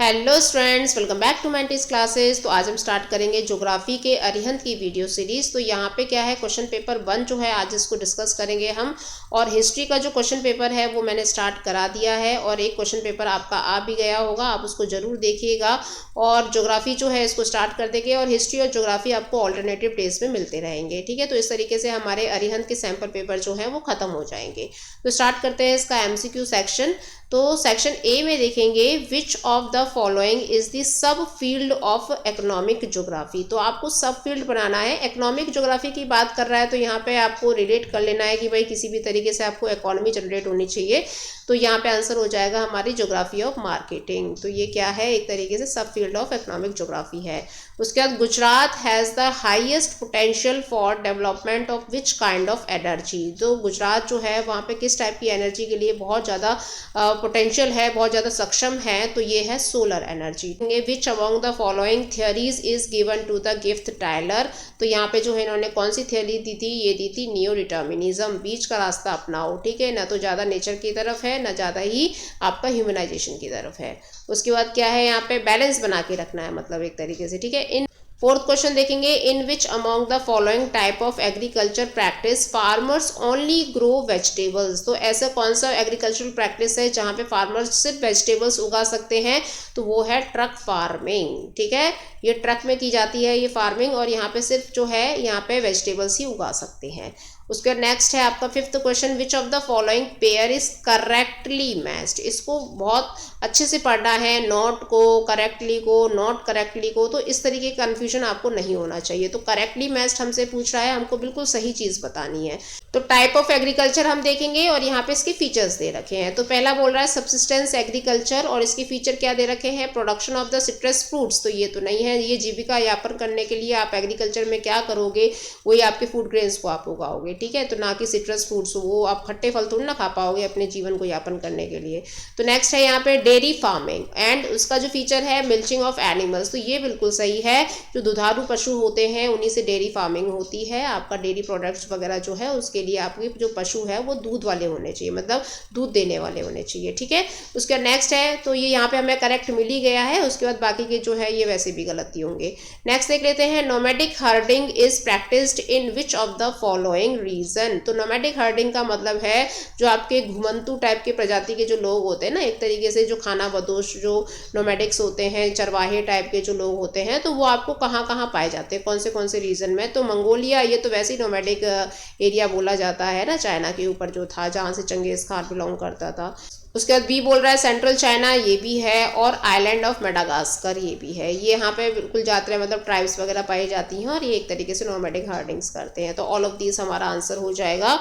Hello students, welcome back to Mantis classes. तो आज हम स्टार्ट करेंगे ज्योग्राफी के अरिहंत की वीडियो सीरीज। तो यहाँ पे क्या है, क्वेश्चन पेपर 1 जो है आज इसको डिस्कस करेंगे हम। और हिस्ट्री का जो क्वेश्चन पेपर है वो मैंने स्टार्ट करा दिया है और एक क्वेश्चन पेपर आपका आ भी गया होगा, आप उसको जरूर देखिएगा। और ज्योग्राफी जो है इसको स्टार्ट कर देंगे और हिस्ट्री और ज्योग्राफी आपको ऑल्टरनेटिव डेज में मिलते रहेंगे। ठीक है, तो इस तरीके से हमारे अरिहंत के सैम्पल पेपर जो है वो खत्म हो जाएंगे। तो स्टार्ट करते हैं इसका एमसीक्यू सेक्शन। तो सेक्शन ए में देखेंगे, विच of the following is the sub field of economic geography. तो आपको सब फील्ड बनाना है। इकोनॉमिक ज्योग्राफी की बात कर रहा है तो यहाँ पे आपको रिलेट कर लेना है कि भाई किसी भी तरीके से आपको इकोनॉमी जनरेट होनी चाहिए। तो यहाँ पे आंसर हो जाएगा हमारी ज्योग्राफी ऑफ मार्केटिंग। तो ये क्या है, एक तरीके से सब फील्ड ऑफ इकोनॉमिक ज्योग्राफी है। उसके बाद Gujarat has the highest potential for development of which kind of energy. तो गुजरात जो है वहाँ पे किस टाइप की एनर्जी के लिए बहुत ज़्यादा पोटेंशियल है, बहुत ज़्यादा सक्षम है, तो ये है solar energy. Which among the following theories is given to the gift Tyler. तो यहाँ पे जो है इन्होंने कौन सी थियरी दी थी, ये दी थी नियो डिटर्मिनिज्म, बीच का रास्ता अपनाओ। ठीक है, ना तो ज़्यादा नेचर की तरफ है ना ज़्यादा ही आपका ह्यूमनाइजेशन की तरफ है। उसके बाद क्या है, यहाँ पे बैलेंस बना के रखना है, मतलब एक तरीके से। ठीक है, इन फोर्थ क्वेश्चन देखेंगे, in which among the following type of agriculture practice farmers only grow vegetables. तो ऐसा कौन सा एग्रीकल्चरल प्रैक्टिस है जहाँ पे फार्मर्स सिर्फ वेजिटेबल्स उगा सकते हैं, तो वो है ट्रक फार्मिंग। ठीक है, ये ट्रक में की जाती है ये फार्मिंग, और यहाँ पे सिर्फ जो है यहाँ पे वेजिटेबल्स ही उगा सकते हैं। उसके बाद नेक्स्ट है आपका fifth question, which of the following pair is correctly matched. इसको बहुत अच्छे से पढ़ना है, नॉट को, करेक्टली को, नॉट करेक्टली को। तो इस तरीके का कन्फ्यूजन आपको नहीं होना चाहिए। तो करेक्टली मैच्ड हमसे पूछ रहा है, हमको बिल्कुल सही चीज़ बतानी है। तो टाइप ऑफ एग्रीकल्चर हम देखेंगे और यहाँ पे इसके फीचर्स दे रखे हैं। तो पहला बोल रहा है सब्सिस्टेंस एग्रीकल्चर, और इसके फीचर क्या दे रखे हैं, production of the citrus fruits. तो ये तो नहीं है, ये जीविका यापन करने के लिए आप एग्रीकल्चर में क्या करोगे, वही आपके फूड ग्रेन्स को आप उगाओगे। ठीक है, तो ना कि सिट्रस फ्रूट्स, वो आप खट्टे फल थोड़ी ना खा पाओगे अपने जीवन को यापन करने के लिए। तो नेक्स्ट है यहाँ पे डेयरी फार्मिंग, एंड उसका जो फीचर है मिल्चिंग ऑफ एनिमल्स। तो ये बिल्कुल सही है, जो दुधारू पशु होते हैं उन्हीं से डेयरी फार्मिंग होती है। आपका डेयरी प्रोडक्ट्स वगैरह जो है उसके लिए आपके जो पशु है वो दूध वाले होने चाहिए, मतलब दूध देने वाले होने चाहिए। ठीक है, उसके नेक्स्ट है, तो ये यहाँ पे हमें करेक्ट मिल ही गया है। उसके बाद बाकी के जो है ये वैसे भी गलती होंगे। नेक्स्ट देख लेते हैं, nomadic herding is practised in which of the following region. तो नोमैडिक हर्डिंग का मतलब है जो आपके घुमंतु टाइप के प्रजाति के जो लोग होते हैं ना, एक तरीके से जो खाना बदोश जो नोमैडिक्स होते हैं, चरवाहे टाइप के जो लोग होते हैं, तो वो आपको कहाँ कहाँ पाए जाते हैं, कौन से रीजन में। तो मंगोलिया, ये तो वैसे ही नोमैडिक एरिया बोला जाता है ना, चाइना के ऊपर जो था, जहाँ से चंगेज खान बिलोंग करता था। उसके बाद बी बोल रहा है सेंट्रल चाइना, ये भी है, और आइलैंड ऑफ मेडागास्कर ये भी है। ये यहाँ पे बिल्कुल जाते हैं, मतलब ट्राइब्स वगैरह पाई जाती हैं और ये एक तरीके से नोमैडिक हर्डिंग्स करते हैं। तो ऑल ऑफ दीज हमारा आंसर हो जाएगा।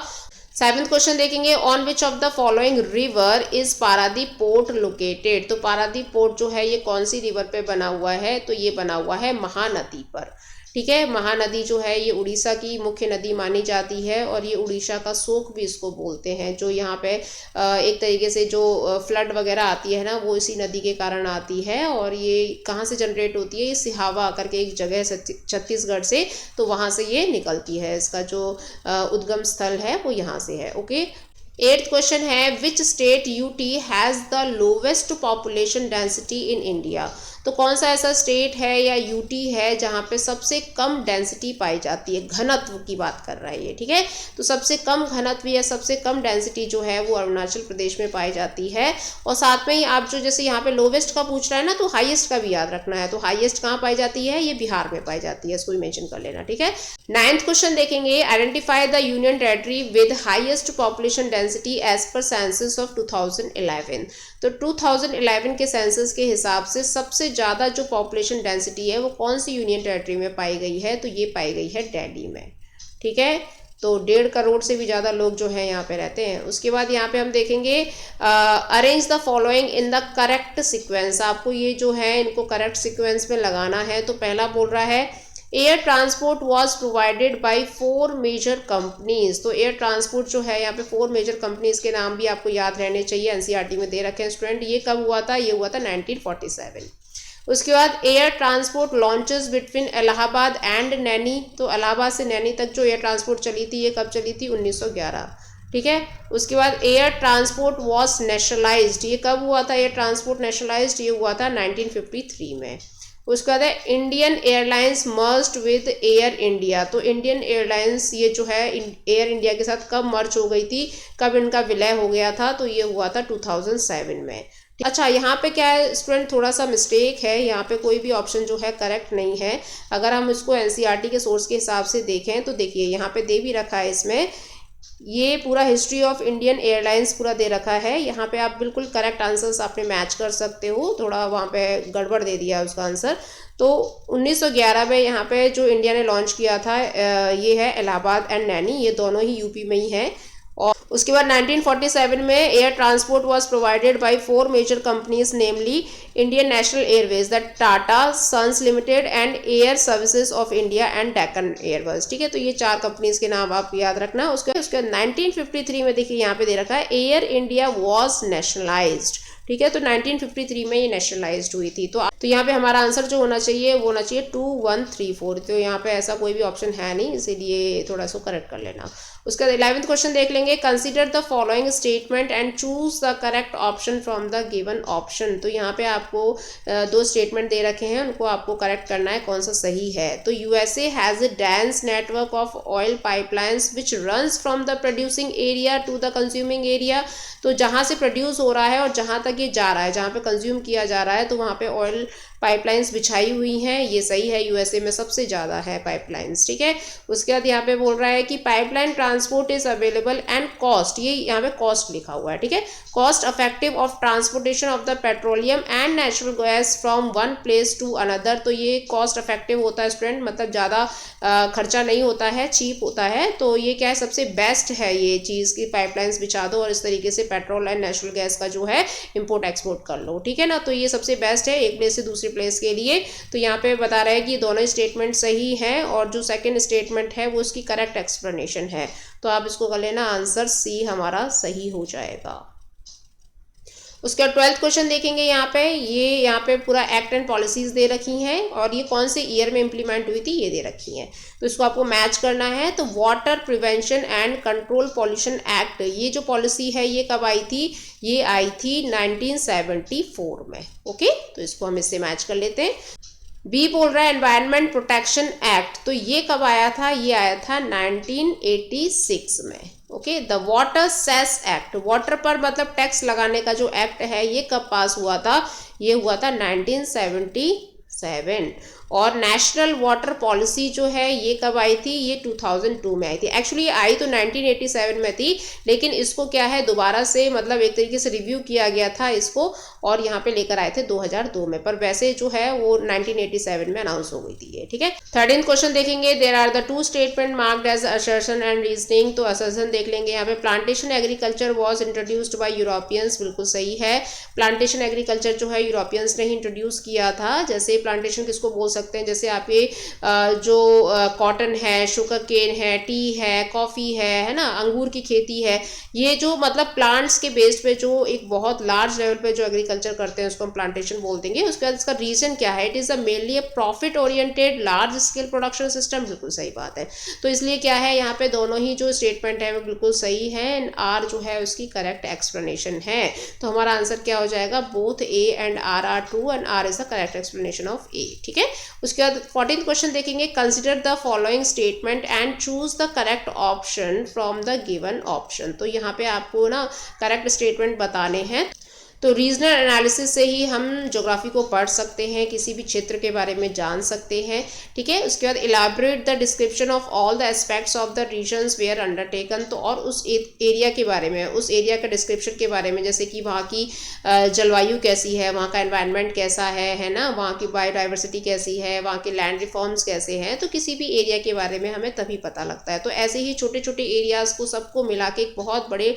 सेवंथ क्वेश्चन देखेंगे, on which of the following river is Paradip port located. तो पारादीप पोर्ट जो है ये कौन सी रिवर पे बना हुआ है, तो ये बना हुआ है महानदी पर। ठीक है, महानदी जो है ये उड़ीसा की मुख्य नदी मानी जाती है, और ये उड़ीसा का शोक भी इसको बोलते हैं। जो यहाँ पे एक तरीके से जो फ्लड वगैरह आती है ना, वो इसी नदी के कारण आती है। और ये कहाँ से जनरेट होती है, ये सिहावा करके एक जगह है छत्तीसगढ़ से, तो वहाँ से ये निकलती है। इसका जो उद्गम स्थल है वो यहाँ से है। ओके, एट्थ क्वेश्चन है, which state UT has the lowest population density in India. तो कौन सा ऐसा स्टेट है या यूटी है जहाँ पे सबसे कम डेंसिटी पाई जाती है, घनत्व की बात कर रहा है ये। ठीक है, तो सबसे कम घनत्व या सबसे कम डेंसिटी जो है वो अरुणाचल प्रदेश में पाई जाती है। और साथ में ही आप जो जैसे यहाँ पे लोवेस्ट का पूछ रहा है ना, तो हाईएस्ट का भी याद रखना है। तो हाईएस्ट कहाँ पाई जाती है, ये बिहार में पाई जाती है, इसको भी मेंशन कर लेना। ठीक है, नाइन्थ क्वेश्चन देखेंगे, identify the union territory with highest population density as per census of 2011। तो 2011 के सेंसस के हिसाब से सबसे ज़्यादा जो पॉपुलेशन डेंसिटी है वो कौन सी यूनियन टेरिटरी में पाई गई है, तो ये पाई गई है दिल्ली में। ठीक है, तो 1.5 करोड़ से भी ज़्यादा लोग जो है यहाँ पे रहते हैं। उसके बाद यहाँ पे हम देखेंगे, arrange the following in the correct sequence. आपको ये जो है इनको करेक्ट सीक्वेंस में लगाना है। तो पहला बोल रहा है, air transport was provided by 4 major companies. तो एयर ट्रांसपोर्ट जो है यहाँ पे 4 मेजर कंपनीज के नाम भी आपको याद रहने चाहिए, एनसीईआरटी में दे रखे हैं स्टूडेंट। ये कब हुआ था, ये हुआ था 1947। उसके बाद air transport launches between Allahabad and Naini. तो इलाहाबाद से नैनी तक जो एयर ट्रांसपोर्ट चली थी ये कब चली थी, 1911। ठीक है। उसके बाद एयर ट्रांसपोर्ट वॉज नेशनलाइज्ड, ये कब हुआ था एयर ट्रांसपोर्ट नेशनलाइज्ड, ये हुआ था 1953 में। उसके बाद है Indian airlines merged with air India, तो इंडियन एयरलाइंस ये जो है एयर इंडिया के साथ कब मर्ज हो गई थी, कब इनका विलय हो गया था, तो ये हुआ था 2007 में। अच्छा, यहाँ पे क्या है स्टूडेंट, थोड़ा सा मिस्टेक है, यहाँ पे कोई भी ऑप्शन जो है करेक्ट नहीं है। अगर हम इसको एनसीईआरटी के सोर्स के हिसाब से देखें तो देखिए यहाँ पे दे भी रखा है, इसमें ये पूरा हिस्ट्री ऑफ इंडियन एयरलाइंस पूरा दे रखा है। यहाँ पे आप बिल्कुल करेक्ट आंसर्स आपने मैच कर सकते हो, थोड़ा वहाँ पे गड़बड़ दे दिया उसका आंसर। तो 1911 में यहाँ पे जो इंडिया ने लॉन्च किया था ये है इलाहाबाद एंड नैनी, ये दोनों ही यूपी में ही है। और उसके बाद 1947 में air transport was provided by 4 major companies, namely Indian national airways, that Tata sons limited and air services of India and Deccan airways. ठीक है, तो ये 4 कंपनीज के नाम आप याद रखना। उसके 1953 में देखिए यहाँ पे दे रखा है एयर इंडिया वॉज नेशनलाइज्ड। ठीक है, तो 1953 में ये नेशनलाइज्ड हुई थी। तो यहाँ पे हमारा आंसर जो होना चाहिए वो होना चाहिए 2134। तो यहाँ पे ऐसा कोई भी ऑप्शन है नहीं, इसीलिए थोड़ा सा करेक्ट कर लेना। उसका 11th क्वेश्चन देख लेंगे, consider the following statement and choose the correct option from the given option. तो यहाँ पे आपको 2 स्टेटमेंट दे रखे हैं, उनको आपको करेक्ट करना है कौन सा सही है। तो USA has a dense network of oil pipelines which runs from the producing area to the consuming area. तो जहाँ से प्रोड्यूस हो रहा है और जहाँ तक ये जा रहा है, जहाँ पे कंज्यूम किया जा रहा है, तो वहाँ पे ऑयल पाइपलाइंस बिछाई हुई हैं, ये सही है, यूएसए में सबसे ज़्यादा है पाइपलाइंस। ठीक है, उसके बाद यहाँ पे बोल रहा है कि pipeline transport is available and cost, ये यहाँ पे कॉस्ट लिखा हुआ है। ठीक है, cost effective of transportation of the petroleum and natural gas from one place to another. तो ये कॉस्ट इफेक्टिव होता है स्टूडेंट, मतलब ज़्यादा खर्चा नहीं होता है, चीप होता है। तो ये क्या है, सबसे बेस्ट है ये चीज़ की पाइपलाइंस बिछा दो और इस तरीके से पेट्रोल एंड नेचुरल गैस का जो है इम्पोर्ट एक्सपोर्ट कर लो। ठीक है ना, तो ये सबसे बेस्ट है एक प्लेस से दूसरी प्लेस के लिए। तो यहाँ पे बता रहा है कि दोनों स्टेटमेंट सही हैं और जो सेकंड स्टेटमेंट है वो इसकी करेक्ट एक्सप्लेनेशन है। तो आप इसको कर लेना, आंसर सी हमारा सही हो जाएगा। उसके बाद 12th क्वेश्चन देखेंगे यहाँ पे पूरा एक्ट एंड पॉलिसीज दे रखी हैं और ये कौन से ईयर में इंप्लीमेंट हुई थी ये दे रखी हैं। तो इसको आपको मैच करना है। तो water prevention and control pollution act, ये जो पॉलिसी है ये कब आई थी, ये आई थी 1974 में। ओके, तो इसको हम इससे मैच कर लेते हैं। बी बोल रहा है एनवायरनमेंट प्रोटेक्शन एक्ट, तो ये कब आया था, ये आया था 1986 में। Okay, the water cess act, water पर मतलब टैक्स लगाने का जो एक्ट है ये कब पास हुआ था, ये हुआ था 1977। और नेशनल वाटर पॉलिसी जो है ये कब आई थी, ये 2002 में आई थी। एक्चुअली आई तो 1987 में थी, लेकिन इसको क्या है दोबारा से मतलब एक तरीके से रिव्यू किया गया था इसको और यहाँ पे लेकर आए थे 2002 में, पर वैसे जो है वो 1987 में अनाउंस हो गई थी ये। ठीक है, 13th क्वेश्चन देखेंगे, there are the 2 statement marked as assertion and reasoning. तो असर्शन देख लेंगे यहाँ पे, plantation agriculture was introduced by Europeans, बिल्कुल सही है। प्लांटेशन एग्रीकल्चर जो है यूरोपियंस ने ही इंट्रोड्यूस किया था। जैसे प्लांटेशन किसको बोल सकते हैं, जैसे आप ये जो कॉटन है, शुगर केन है, टी है, कॉफ़ी है ना, अंगूर की खेती है, ये जो मतलब प्लांट्स के बेस पे जो एक बहुत लार्ज लेवल पे जो एग्रीकल्चर करते हैं उसको हम प्लांटेशन बोल देंगे। उसके बाद इसका रीजन क्या है, it is a mainly a profit oriented large scale production system, बिल्कुल सही बात है। तो इसलिए क्या है यहाँ पे दोनों ही जो स्टेटमेंट है वो बिल्कुल सही है एंड आर जो है उसकी करेक्ट एक्सप्लेनेशन है। तो हमारा आंसर क्या हो जाएगा, both A and R are true and R is the correct explanation of A. ठीक है, उसके बाद 14th क्वेश्चन देखेंगे, consider the following statement and choose the correct option from the given option. तो यहाँ पे आपको ना करेक्ट स्टेटमेंट बताने हैं। तो रीजनल एनालिसिस से ही हम ज्योग्राफी को पढ़ सकते हैं, किसी भी क्षेत्र के बारे में जान सकते हैं। ठीक है, उसके बाद elaborate the description of all the aspects of the reasons were undertaken. तो और उस एरिया के बारे में, उस एरिया का डिस्क्रिप्शन के बारे में, जैसे कि वहाँ की जलवायु कैसी है, वहाँ का एनवायरनमेंट कैसा है ना, वहाँ की बायोडाइवर्सिटी कैसी है, वहाँ के लैंड रिफॉर्म्स कैसे हैं। तो किसी भी एरिया के बारे में हमें तभी पता लगता है। तो ऐसे ही छोटे छोटे एरियाज़ को सबको मिला के एक बहुत बड़े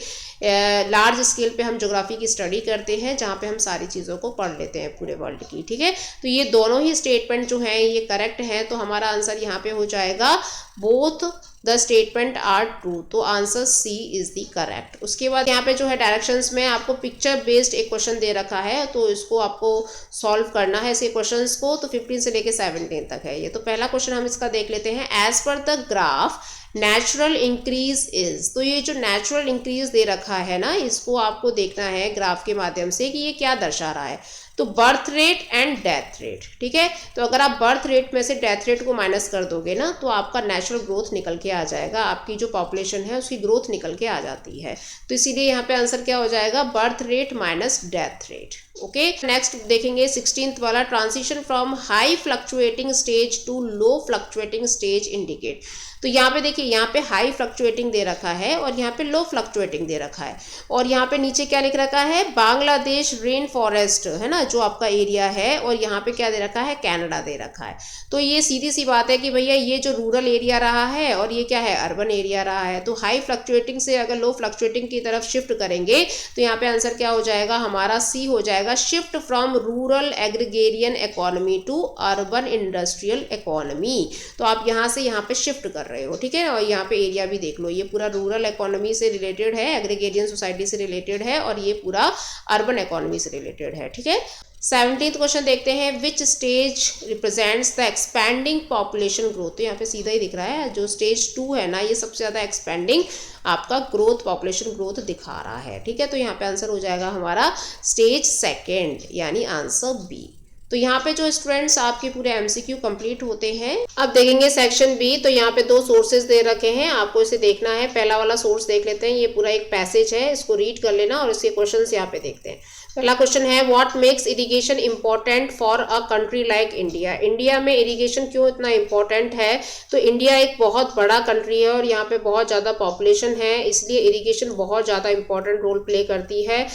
लार्ज स्केल पे हम ज्योग्राफी की स्टडी करते हैं, जहाँ पे हम सारी चीज़ों को पढ़ लेते हैं पूरे वर्ल्ड की। ठीक है, तो ये दोनों ही स्टेटमेंट जो हैं ये करेक्ट हैं। तो हमारा आंसर यहाँ पे हो जाएगा both the statement are true. तो answer C is the correct. उसके बाद यहाँ पे जो है डायरेक्शंस में आपको पिक्चर बेस्ड एक क्वेश्चन दे रखा है, तो इसको आपको सॉल्व करना है इसे क्वेश्चंस को। तो 15 से लेके 17 तक है ये। तो पहला क्वेश्चन हम इसका देख लेते हैं। As per the graph natural increase is, तो ये जो नेचुरल इंक्रीज दे रखा है ना, इसको आपको देखना है ग्राफ के माध्यम से कि ये क्या दर्शा रहा है। तो birth rate and death rate, ठीक है। तो अगर आप बर्थ रेट में से डेथ रेट को माइनस कर दोगे ना, तो आपका नेचुरल ग्रोथ निकल के आ जाएगा, आपकी जो पॉपुलेशन है उसकी ग्रोथ निकल के आ जाती है। तो इसीलिए यहाँ पे आंसर क्या हो जाएगा, birth rate minus death rate. Okay, next देखेंगे 16th वाला, transition from high fluctuating stage to low fluctuating stage indicate. तो यहाँ पे देखिए, यहाँ पे हाई फ्लक्चुएटिंग दे रखा है और यहाँ पे लो फ्लक्चुएटिंग दे रखा है, और यहाँ पे नीचे क्या लिख रखा है, बांग्लादेश रेन फॉरेस्ट है ना जो आपका एरिया है, और यहाँ पे क्या दे रखा है, कनाडा दे रखा है। तो ये सीधी सी बात है कि भैया ये जो रूरल एरिया रहा है और ये क्या है, अर्बन एरिया रहा है। तो हाई फ्लक्चुएटिंग से अगर लो फ्लक्चुएटिंग की तरफ शिफ्ट करेंगे तो यहाँ पे आंसर क्या हो जाएगा, हमारा सी हो जाएगा, shift from rural agrarian economy to urban industrial economy. तो आप यहाँ से यहाँ पे शिफ्ट कर रहे हो, ठीक है। और यहाँ पे एरिया भी देख लो, ये पूरा रूरल इकोनॉमी से रिलेटेड है, एग्रीगेरियन सोसाइटी से रिलेटेड है, और ये पूरा अर्बन इकोनॉमी से रिलेटेड है, ठीक है। 17th क्वेश्चन देखते हैं, which stage represents the expanding population growth. तो यहाँ पे सीधा ही दिख रहा है, जो स्टेज 2 है ना, ये सबसे ज़्यादा एक्सपैंडिंग आपका ग्रोथ, पॉपुलेशन ग्रोथ दिखा रहा है, ठीक है। तो यहाँ पे आंसर हो जाएगा हमारा स्टेज 2 यानी आंसर बी। तो यहाँ पे जो स्टूडेंट्स आपके पूरे एमसीक्यू कंप्लीट होते हैं। अब देखेंगे सेक्शन बी, तो यहाँ पे 2 सोर्सेज दे रखे हैं, आपको इसे देखना है। पहला वाला सोर्स देख लेते हैं, ये पूरा एक पैसेज है, इसको रीड कर लेना और इसके क्वेश्चंस यहाँ पे देखते हैं। पहला क्वेश्चन है, what makes irrigation important for a country like India. India में इरिगेशन क्यों इतना इम्पोर्टेंट है। तो इंडिया एक बहुत बड़ा कंट्री है और यहाँ पे बहुत ज़्यादा पॉपुलेशन है, इसलिए इरिगेशन बहुत ज़्यादा इंपॉर्टेंट रोल प्ले करती है।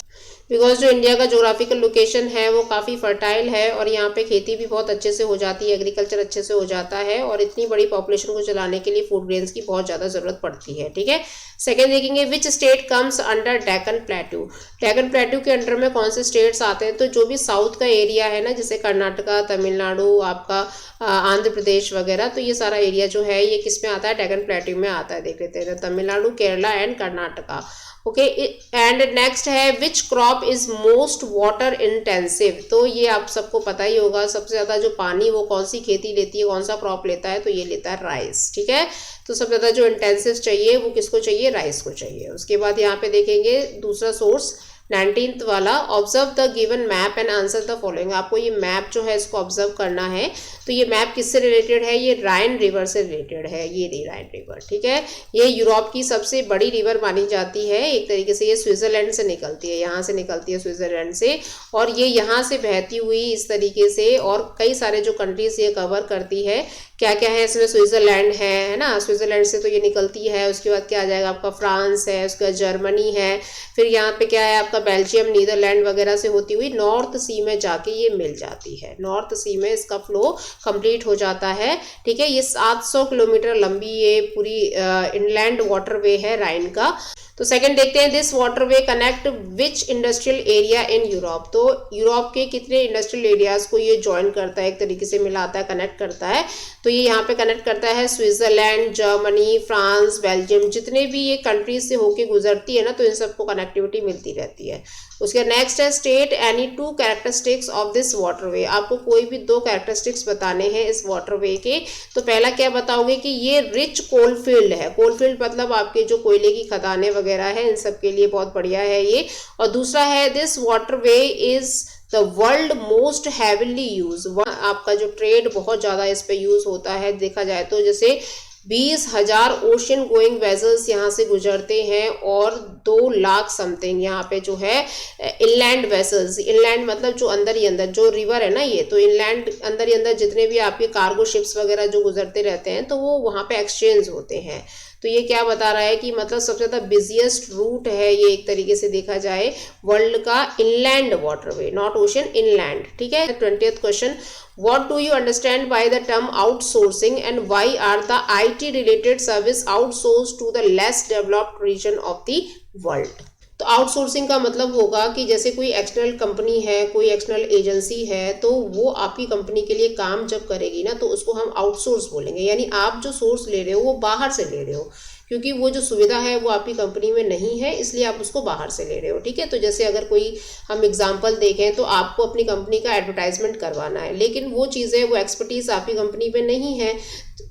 बिकॉज जो इंडिया का जोग्राफिकल लोकेशन है वो काफ़ी फर्टाइल है और यहाँ पे खेती भी बहुत अच्छे से हो जाती है, एग्रीकल्चर अच्छे से हो जाता है, और इतनी बड़ी पॉपुलेशन को चलाने के लिए फूड ग्रेन्स की बहुत ज़्यादा ज़रूरत पड़ती है, ठीक है। सेकेंड देखेंगे, which state comes under Deccan plateau. Deccan plateau के अंडर में कौन से स्टेट्स आते हैं। तो जो भी साउथ का एरिया है ना, जैसे कर्नाटका, तमिलनाडु, आपका आंध्र प्रदेश वगैरह, तो ये सारा एरिया जो है ये किस में आता है, डेक्कन प्लेट्यू में आता है। देख लेते हैं, Tamil Nadu, Kerala and Karnataka. Okay, and next है, which crop is most water intensive. तो ये आप सबको पता ही होगा, सबसे ज़्यादा जो पानी वो कौन सी खेती लेती है, कौन सा क्रॉप लेता है, तो ये लेता है राइस, ठीक है। तो सबसे ज़्यादा जो इंटेंसिव चाहिए वो किसको चाहिए, राइस को चाहिए। उसके बाद यहाँ पे देखेंगे दूसरा सोर्स 19th वाला, observe the given map and answer the following. आपको ये मैप जो है इसको ऑब्जर्व करना है। तो ये मैप किससे रिलेटेड है, ये राइन रिवर से रिलेटेड है, ये रही राइन रिवर, ठीक है। ये यूरोप की सबसे बड़ी रिवर मानी जाती है, एक तरीके से ये स्विट्जरलैंड से निकलती है, यहाँ से निकलती है स्विट्जरलैंड से, और ये यहाँ से बहती हुई इस तरीके से, और कई सारे जो कंट्रीज ये कवर करती है। क्या क्या है इसमें, स्विट्जरलैंड है ना, स्विट्जरलैंड से तो ये निकलती है। उसके बाद क्या आ जाएगा आपका, फ्रांस है, उसके बाद जर्मनी है, फिर यहाँ पे क्या है आपका बेल्जियम, नीदरलैंड वगैरह से होती हुई नॉर्थ सी में जाके ये मिल जाती है। नॉर्थ सी में इसका फ्लो कंप्लीट हो जाता है, ठीक है। ये 700 किलोमीटर लंबी ये पूरी इनलैंड वाटरवे है राइन का। तो सेकंड देखते हैं, this waterway connect which industrial area in Europe. तो यूरोप के कितने इंडस्ट्रियल एरियाज को ये ज्वाइन करता है, एक तरीके से मिलाता है, कनेक्ट करता है। तो ये यहाँ पे कनेक्ट करता है स्विट्जरलैंड, जर्मनी, फ्रांस, बेल्जियम, जितने भी ये कंट्रीज से होके गुजरती है ना, तो इन सबको कनेक्टिविटी मिलती रहती है। उसके नेक्स्ट है, state any 2 characteristics of this waterway. आपको कोई भी 2 कैरेक्टरिस्टिक्स बताने हैं इस वाटरवे के। तो पहला क्या बताओगे कि ये रिच कोलफील्ड है। कोलफील्ड मतलब आपके जो कोयले की खदानें वगैरह है, इन सब के लिए बहुत बढ़िया है ये। और दूसरा है, this waterway is the world most heavily use. आपका जो ट्रेड बहुत ज़्यादा इस पे यूज होता है, देखा जाए तो जैसे 20,000 ओशन गोइंग वेजल्स यहाँ से गुजरते हैं, और 2 लाख समथिंग यहाँ पे जो है इनलैंड वेसल्स। इनलैंड मतलब जो अंदर ही अंदर जो रिवर है ना, ये तो इनलैंड अंदर ही अंदर जितने भी आपके कार्गो शिप्स वगैरह जो गुजरते रहते हैं, तो वो वहाँ पे एक्सचेंज होते हैं। तो ये क्या बता रहा है कि मतलब सबसे ज़्यादा बिजिएस्ट रूट है ये, एक तरीके से देखा जाए वर्ल्ड का inland waterway, not ocean, inland, ठीक है। 20th question, What do you understand by the term outsourcing and why are the IT related service outsourced to the less developed region of the world? तो outsourcing का मतलब होगा कि जैसे कोई external company है, कोई एक्सटर्नल एजेंसी है, तो वो आपकी कंपनी के लिए काम जब करेगी ना, तो उसको हम आउटसोर्स बोलेंगे। यानी आप जो सोर्स ले रहे हो वो बाहर से ले रहे हो, क्योंकि वो जो सुविधा है वो आपकी कंपनी में नहीं है, इसलिए आप उसको बाहर से ले रहे हो। ठीक है, तो जैसे अगर कोई हम एग्जांपल देखें तो आपको अपनी कंपनी का एडवर्टाइजमेंट करवाना है, लेकिन वो चीज़ें, वो एक्सपर्टीज आपकी कंपनी में नहीं है,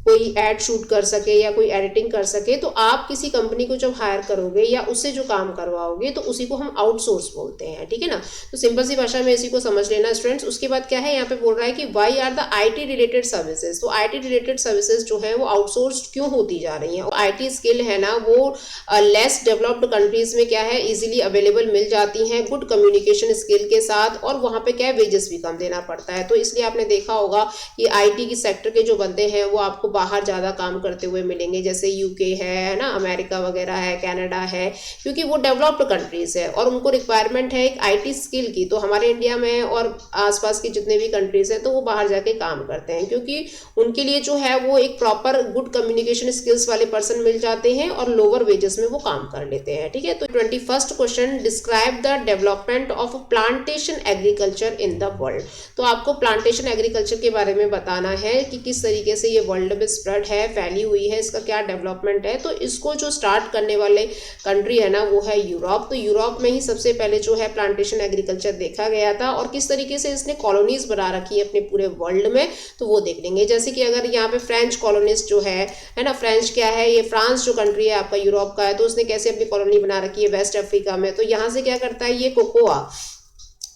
कोई ऐड शूट कर सके या कोई एडिटिंग कर सके, तो आप किसी कंपनी को जब हायर करोगे या उससे जो काम करवाओगे तो उसी को हम आउटसोर्स बोलते हैं। ठीक है ना, तो सिंपल सी भाषा में इसी को समझ लेना स्टूडेंट्स। उसके बाद क्या है, यहाँ पे बोल रहा है कि why are the IT related services. तो आईटी रिलेटेड सर्विसेज जो है वो आउटसोर्स्ड क्यों होती जा रही हैं। आईटी स्किल है ना वो लेस डेवलप्ड कंट्रीज में क्या है, इजीली अवेलेबल मिल जाती हैं गुड कम्युनिकेशन स्किल के साथ, और वहाँ पे क्या है, वेजेस भी कम देना पड़ता है। तो इसलिए आपने देखा होगा कि आईटी की सेक्टर के जो बंदे हैं वो आपको बाहर ज़्यादा काम करते हुए मिलेंगे, जैसे यूके है ना, अमेरिका वगैरह है, कनाडा है, क्योंकि वो डेवलप्ड कंट्रीज है और उनको रिक्वायरमेंट है एक आईटी स्किल की। तो हमारे इंडिया में और आसपास की जितने भी कंट्रीज हैं तो वो बाहर जाके काम करते हैं, क्योंकि उनके लिए जो है वो एक प्रॉपर गुड कम्युनिकेशन स्किल्स वाले पर्सन मिल जाते हैं और लोअर वेजेस में वो काम कर लेते हैं। ठीक है, तो 21st question, describe the development of plantation agriculture in the world. तो आपको प्लांटेशन एग्रीकल्चर के बारे में बताना है कि किस तरीके से ये वर्ल्ड में स्प्रेड है, फैली हुई है, इसका क्या डेवलपमेंट है। तो इसको जो स्टार्ट करने वाले कंट्री है ना वो है यूरोप। तो यूरोप में ही सबसे पहले जो है प्लांटेशन एग्रीकल्चर देखा गया था, और किस तरीके से इसने कॉलोनीज बना रखी है अपने पूरे वर्ल्ड में, तो वो देख लेंगे। जैसे कि अगर यहाँ पे फ्रेंच कॉलोनिस्ट जो है ना, फ्रेंच क्या है, ये फ्रांस जो कंट्री है आपका यूरोप का है, तो उसने कैसे अपनी कॉलोनी बना रखी है वेस्ट अफ्रीका में। तो यहाँ से क्या करता है, ये कोकोआ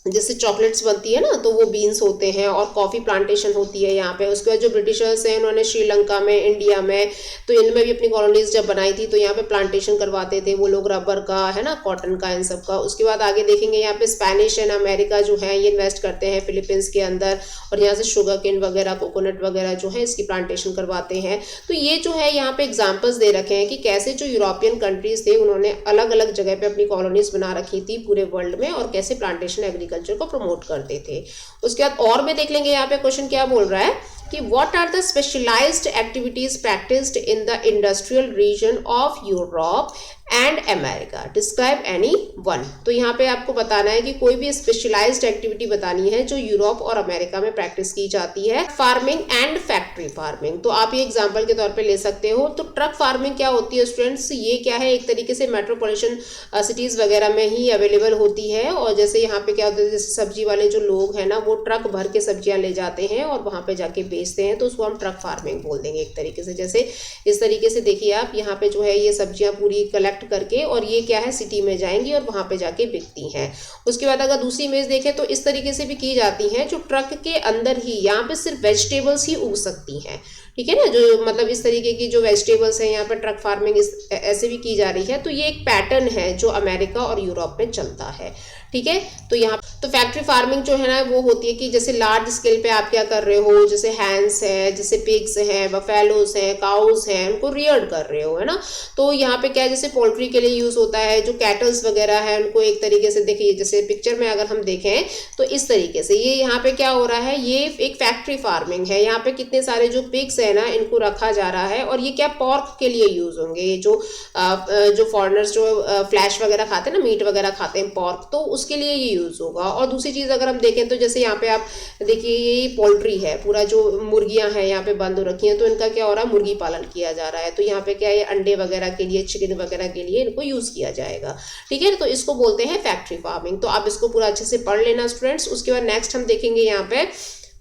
जिससे चॉकलेट्स बनती है ना, तो वो बीन्स होते हैं, और कॉफ़ी प्लांटेशन होती है यहाँ पे। उसके बाद जो ब्रिटिशर्स हैं उन्होंने श्रीलंका में, इंडिया में, तो इनमें भी अपनी कॉलोनीज जब बनाई थी तो यहाँ पे प्लांटेशन करवाते थे वो लोग, रबर का है ना, कॉटन का, इन सब का। उसके बाद आगे देखेंगे यहाँ पे स्पेनिश एंड अमेरिका जो है ये इन्वेस्ट करते हैं फिलीपींस के अंदर, और यहाँ से शुगर केन वगैरह, कोकोनट वगैरह जो है इसकी प्लांटेशन करवाते हैं। तो ये जो है यहाँ पे एग्जाम्पल्स दे रखे हैं कि कैसे जो यूरोपियन कंट्रीज थे उन्होंने अलग अलग जगह पे अपनी कॉलोनीज बना रखी थी पूरे वर्ल्ड में, और कैसे प्लांटेशन एग्रीकल्चर को प्रमोट करते थे। उसके बाद और भी देख लेंगे यहाँ पे क्वेश्चन क्या बोल रहा है कि what are the specialized activities practised in the industrial region of Europe and America, describe any one. तो यहाँ पे आपको बताना है कि कोई भी स्पेशलाइज्ड एक्टिविटी बतानी है जो यूरोप और अमेरिका में प्रैक्टिस की जाती है। फार्मिंग एंड फैक्ट्री फार्मिंग, तो आप ये एग्जांपल के तौर पे ले सकते हो। तो ट्रक फार्मिंग क्या होती है स्टूडेंट्स, ये क्या है, एक तरीके से मेट्रोपॉलिटन सिटीज वगैरह में ही अवेलेबल होती है। और जैसे यहाँ पे क्या होता है, जैसे सब्जी वाले जो लोग हैं ना वो ट्रक भर के सब्जियां ले जाते हैं और वहाँ पे जाके बेचते हैं, तो उसको हम ट्रक फार्मिंग बोल देंगे एक तरीके से। जैसे इस तरीके से देखिए आप, यहाँ पे जो है ये सब्जियां पूरी कलेक्ट करके, और ये क्या है, सिटी में जाएंगी और वहां पे जाके बिकती हैं। उसके बाद अगर दूसरी इमेज देखें तो इस तरीके से भी की जाती हैं, जो ट्रक के अंदर ही, यहाँ पे सिर्फ वेजिटेबल्स ही उग सकती हैं। ठीक है ना, जो मतलब इस तरीके की जो वेजिटेबल्स हैं यहाँ पे ट्रक फार्मिंग ऐसे भी की जा रही है। तो ये एक पैटर्न है जो अमेरिका और यूरोप में चलता है। ठीक है, तो यहाँ तो फैक्ट्री फार्मिंग जो है ना वो होती है कि जैसे लार्ज स्केल पे आप क्या कर रहे हो, जैसे हैंस है, जैसे पिग्स हैं, बफेलोस हैं, काउस हैं, उनको रियर्ड कर रहे हो, है ना। तो यहाँ पे क्या है, जैसे पोल्ट्री के लिए यूज होता है, जो कैटल्स वगैरह है उनको एक तरीके से देखिए, जैसे पिक्चर में अगर हम देखें तो इस तरीके से ये यहाँ पे क्या हो रहा है, ये एक फैक्ट्री फार्मिंग है। यहाँ पे कितने सारे जो पिग्स है ना इनको रखा जा रहा है, और ये क्या पोर्क के लिए यूज होंगे। ये जो फॉरेनर्स जो फ्लैश वगैरह खाते हैं ना, मीट वगैरह खाते हैं, पोर्क, तो उसके लिए ये यूज होगा। और दूसरी चीज अगर हम देखें तो जैसे यहाँ पे आप देखिए ये पोल्ट्री है, पूरा जो मुर्गियां हैं यहाँ पे बंद हो रखी हैं, तो इनका क्या हो रहा है, मुर्गी पालन किया जा रहा है। तो यहाँ पे क्या है, अंडे वगैरह के लिए, चिकन वगैरह के लिए इनको यूज किया जाएगा। ठीक है, तो इसको बोलते हैं फैक्ट्री फार्मिंग। तो आप इसको पूरा अच्छे से पढ़ लेना स्टूडेंट्स। उसके बाद नेक्स्ट हम देखेंगे यहाँ पे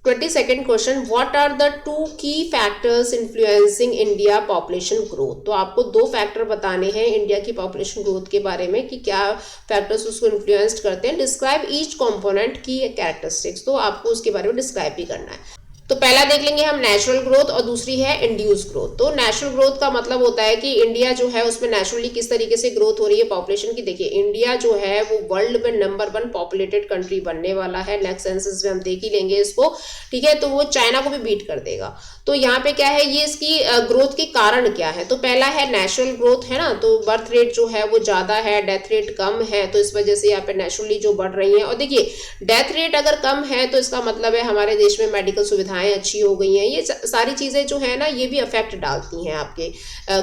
22nd question, what are the 2 की factors influencing India population growth. तो आपको 2 फैक्टर बताने हैं इंडिया की पॉपुलेशन ग्रोथ के बारे में कि क्या फैक्टर्स उसको इन्फ्लुएंस करते हैं। डिस्क्राइब ईच कंपोनेंट की कैरेक्टरिस्टिक्स, तो आपको उसके बारे में डिस्क्राइब भी करना है। तो पहला देख लेंगे हम नेचुरल ग्रोथ, और दूसरी है इंड्यूस ग्रोथ। तो नेचुरल ग्रोथ का मतलब होता है कि इंडिया जो है उसमें नेचुरली किस तरीके से ग्रोथ हो रही है पॉपुलेशन की। देखिए इंडिया जो है वो वर्ल्ड में नंबर 1 पॉपुलेटेड कंट्री बनने वाला है, नेक्स्ट सेंसस में हम देख ही लेंगे इसको। ठीक है, तो वो चाइना को भी बीट कर देगा। तो यहाँ पे क्या है, ये इसकी ग्रोथ के कारण क्या है। तो पहला है नेचुरल ग्रोथ, है ना, तो बर्थ रेट जो है वो ज्यादा है, डेथ रेट कम है, तो इस वजह से यहाँ पे नेचुरली जो बढ़ रही है। और देखिए डेथ रेट अगर कम है तो इसका मतलब है हमारे देश में मेडिकल सुविधाएं सुविधाएं अच्छी हो गई हैं, ये सारी चीज़ें जो है ना ये भी अफेक्ट डालती हैं आपके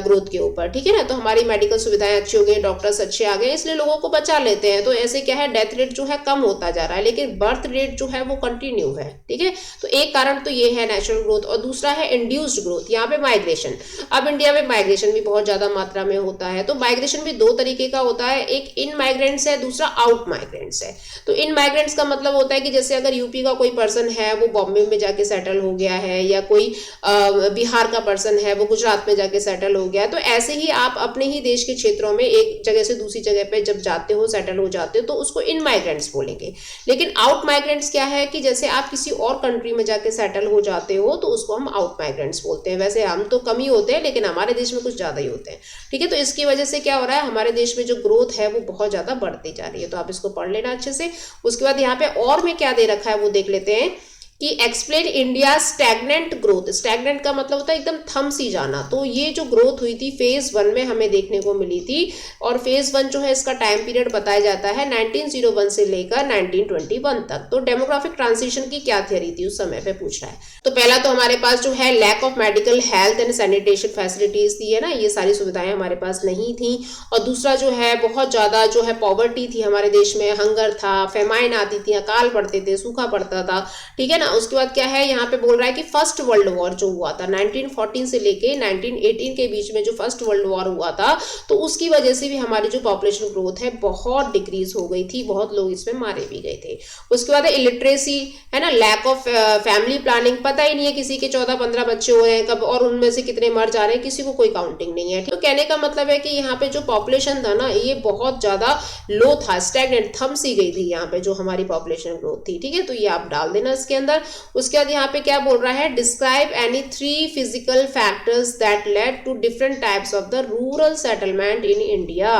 ग्रोथ के ऊपर, ठीक है ना। तो हमारी मेडिकल सुविधाएं अच्छी हो गई, डॉक्टर्स अच्छे आ गए, इसलिए लोगों को बचा लेते हैं, तो ऐसे क्या है डेथ रेट जो है कम होता जा रहा है, लेकिन बर्थ रेट जो है वो कंटिन्यू है, ठीक है। तो एक कारण तो ये है नेचुरल ग्रोथ, और दूसरा है इंड्यूस्ड ग्रोथ, यहाँ पे माइग्रेशन। अब इंडिया में माइग्रेशन भी बहुत ज्यादा मात्रा में होता है, तो माइग्रेशन भी दो तरीके का होता है, एक इन माइग्रेंट्स है, दूसरा आउट माइग्रेंट्स है। तो इन माइग्रेंट्स का मतलब होता है कि जैसे अगर यूपी का कोई पर्सन है वो बॉम्बे में जाके सेटल हो गया है, या कोई बिहार का पर्सन है वो गुजरात में जाके सेटल हो गया है, तो ऐसे ही आप अपने ही देश के क्षेत्रों में एक जगह से दूसरी जगह पे जब जाते हो, सेटल हो जाते हो, तो उसको इन माइग्रेंट्स बोलेंगे। लेकिन आउट माइग्रेंट्स क्या है कि जैसे आप किसी और कंट्री में जाके सेटल हो जाते हो तो उसको हम आउट माइग्रेंट्स बोलते हैं। वैसे हम तो कम ही होते हैं, लेकिन हमारे देश में कुछ ज़्यादा ही होते हैं, ठीक है। तो इसकी वजह से क्या हो रहा है, हमारे देश में जो ग्रोथ है वो बहुत ज़्यादा बढ़ती जा रही है, तो आप इसको पढ़ लेना अच्छे से। उसके बाद यहाँ पे और में क्या दे रखा है वो देख लेते हैं कि explain India stagnant growth. Stagnant का मतलब होता है एकदम थम सी जाना। तो ये जो ग्रोथ हुई थी फेज 1 में हमें देखने को मिली थी, और फेज 1 जो है इसका टाइम पीरियड बताया जाता है 1901 से लेकर 1921 तक। तो डेमोग्राफिक ट्रांजिशन की क्या थियरी थी उस समय पे पूछ रहा है। तो पहला तो हमारे पास जो है lack of medical health and sanitation facilities थी, है ना, ये सारी सुविधाएं हमारे पास नहीं थी। और दूसरा जो है बहुत ज्यादा जो है पॉवर्टी थी हमारे देश में, हंगर था, फेमाइन आती थी, अकाल पड़ते थे, सूखा पड़ता था, ठीक है ना। उसके बाद क्या है यहाँ पे बोल रहा है कि फर्स्ट वर्ल्ड वॉर जो हुआ था 1914 से लेके 1918 के बीच में, जो फर्स्ट वर्ल्ड वॉर हुआ था, तो उसकी वजह से भी हमारी जो पॉपुलेशन ग्रोथ है बहुत डिक्रीज हो गई थी, बहुत लोग इसमें मारे भी गए थे। उसके बाद इलिटरेसी, है ना, लैक ऑफ फैमिली प्लानिंग, पता ही नहीं है किसी के 14-15 बच्चे हो रहे हैं कब, और उनमें से कितने मर जा रहे हैं, किसी को कोई काउंटिंग नहीं है। तो कहने का मतलब है कि यहाँ पे जो पॉपुलेशन था ना ये बहुत ज्यादा लो था, स्टैग्नेंट, थम सी गई थी यहाँ पे जो हमारी पॉपुलेशन ग्रोथ थी, ठीक है। तो ये आप डाल देना इसके अंदर। उसके बाद यहाँ पे क्या बोल रहा है, describe any 3 physical factors that led to different types of the rural settlement in India.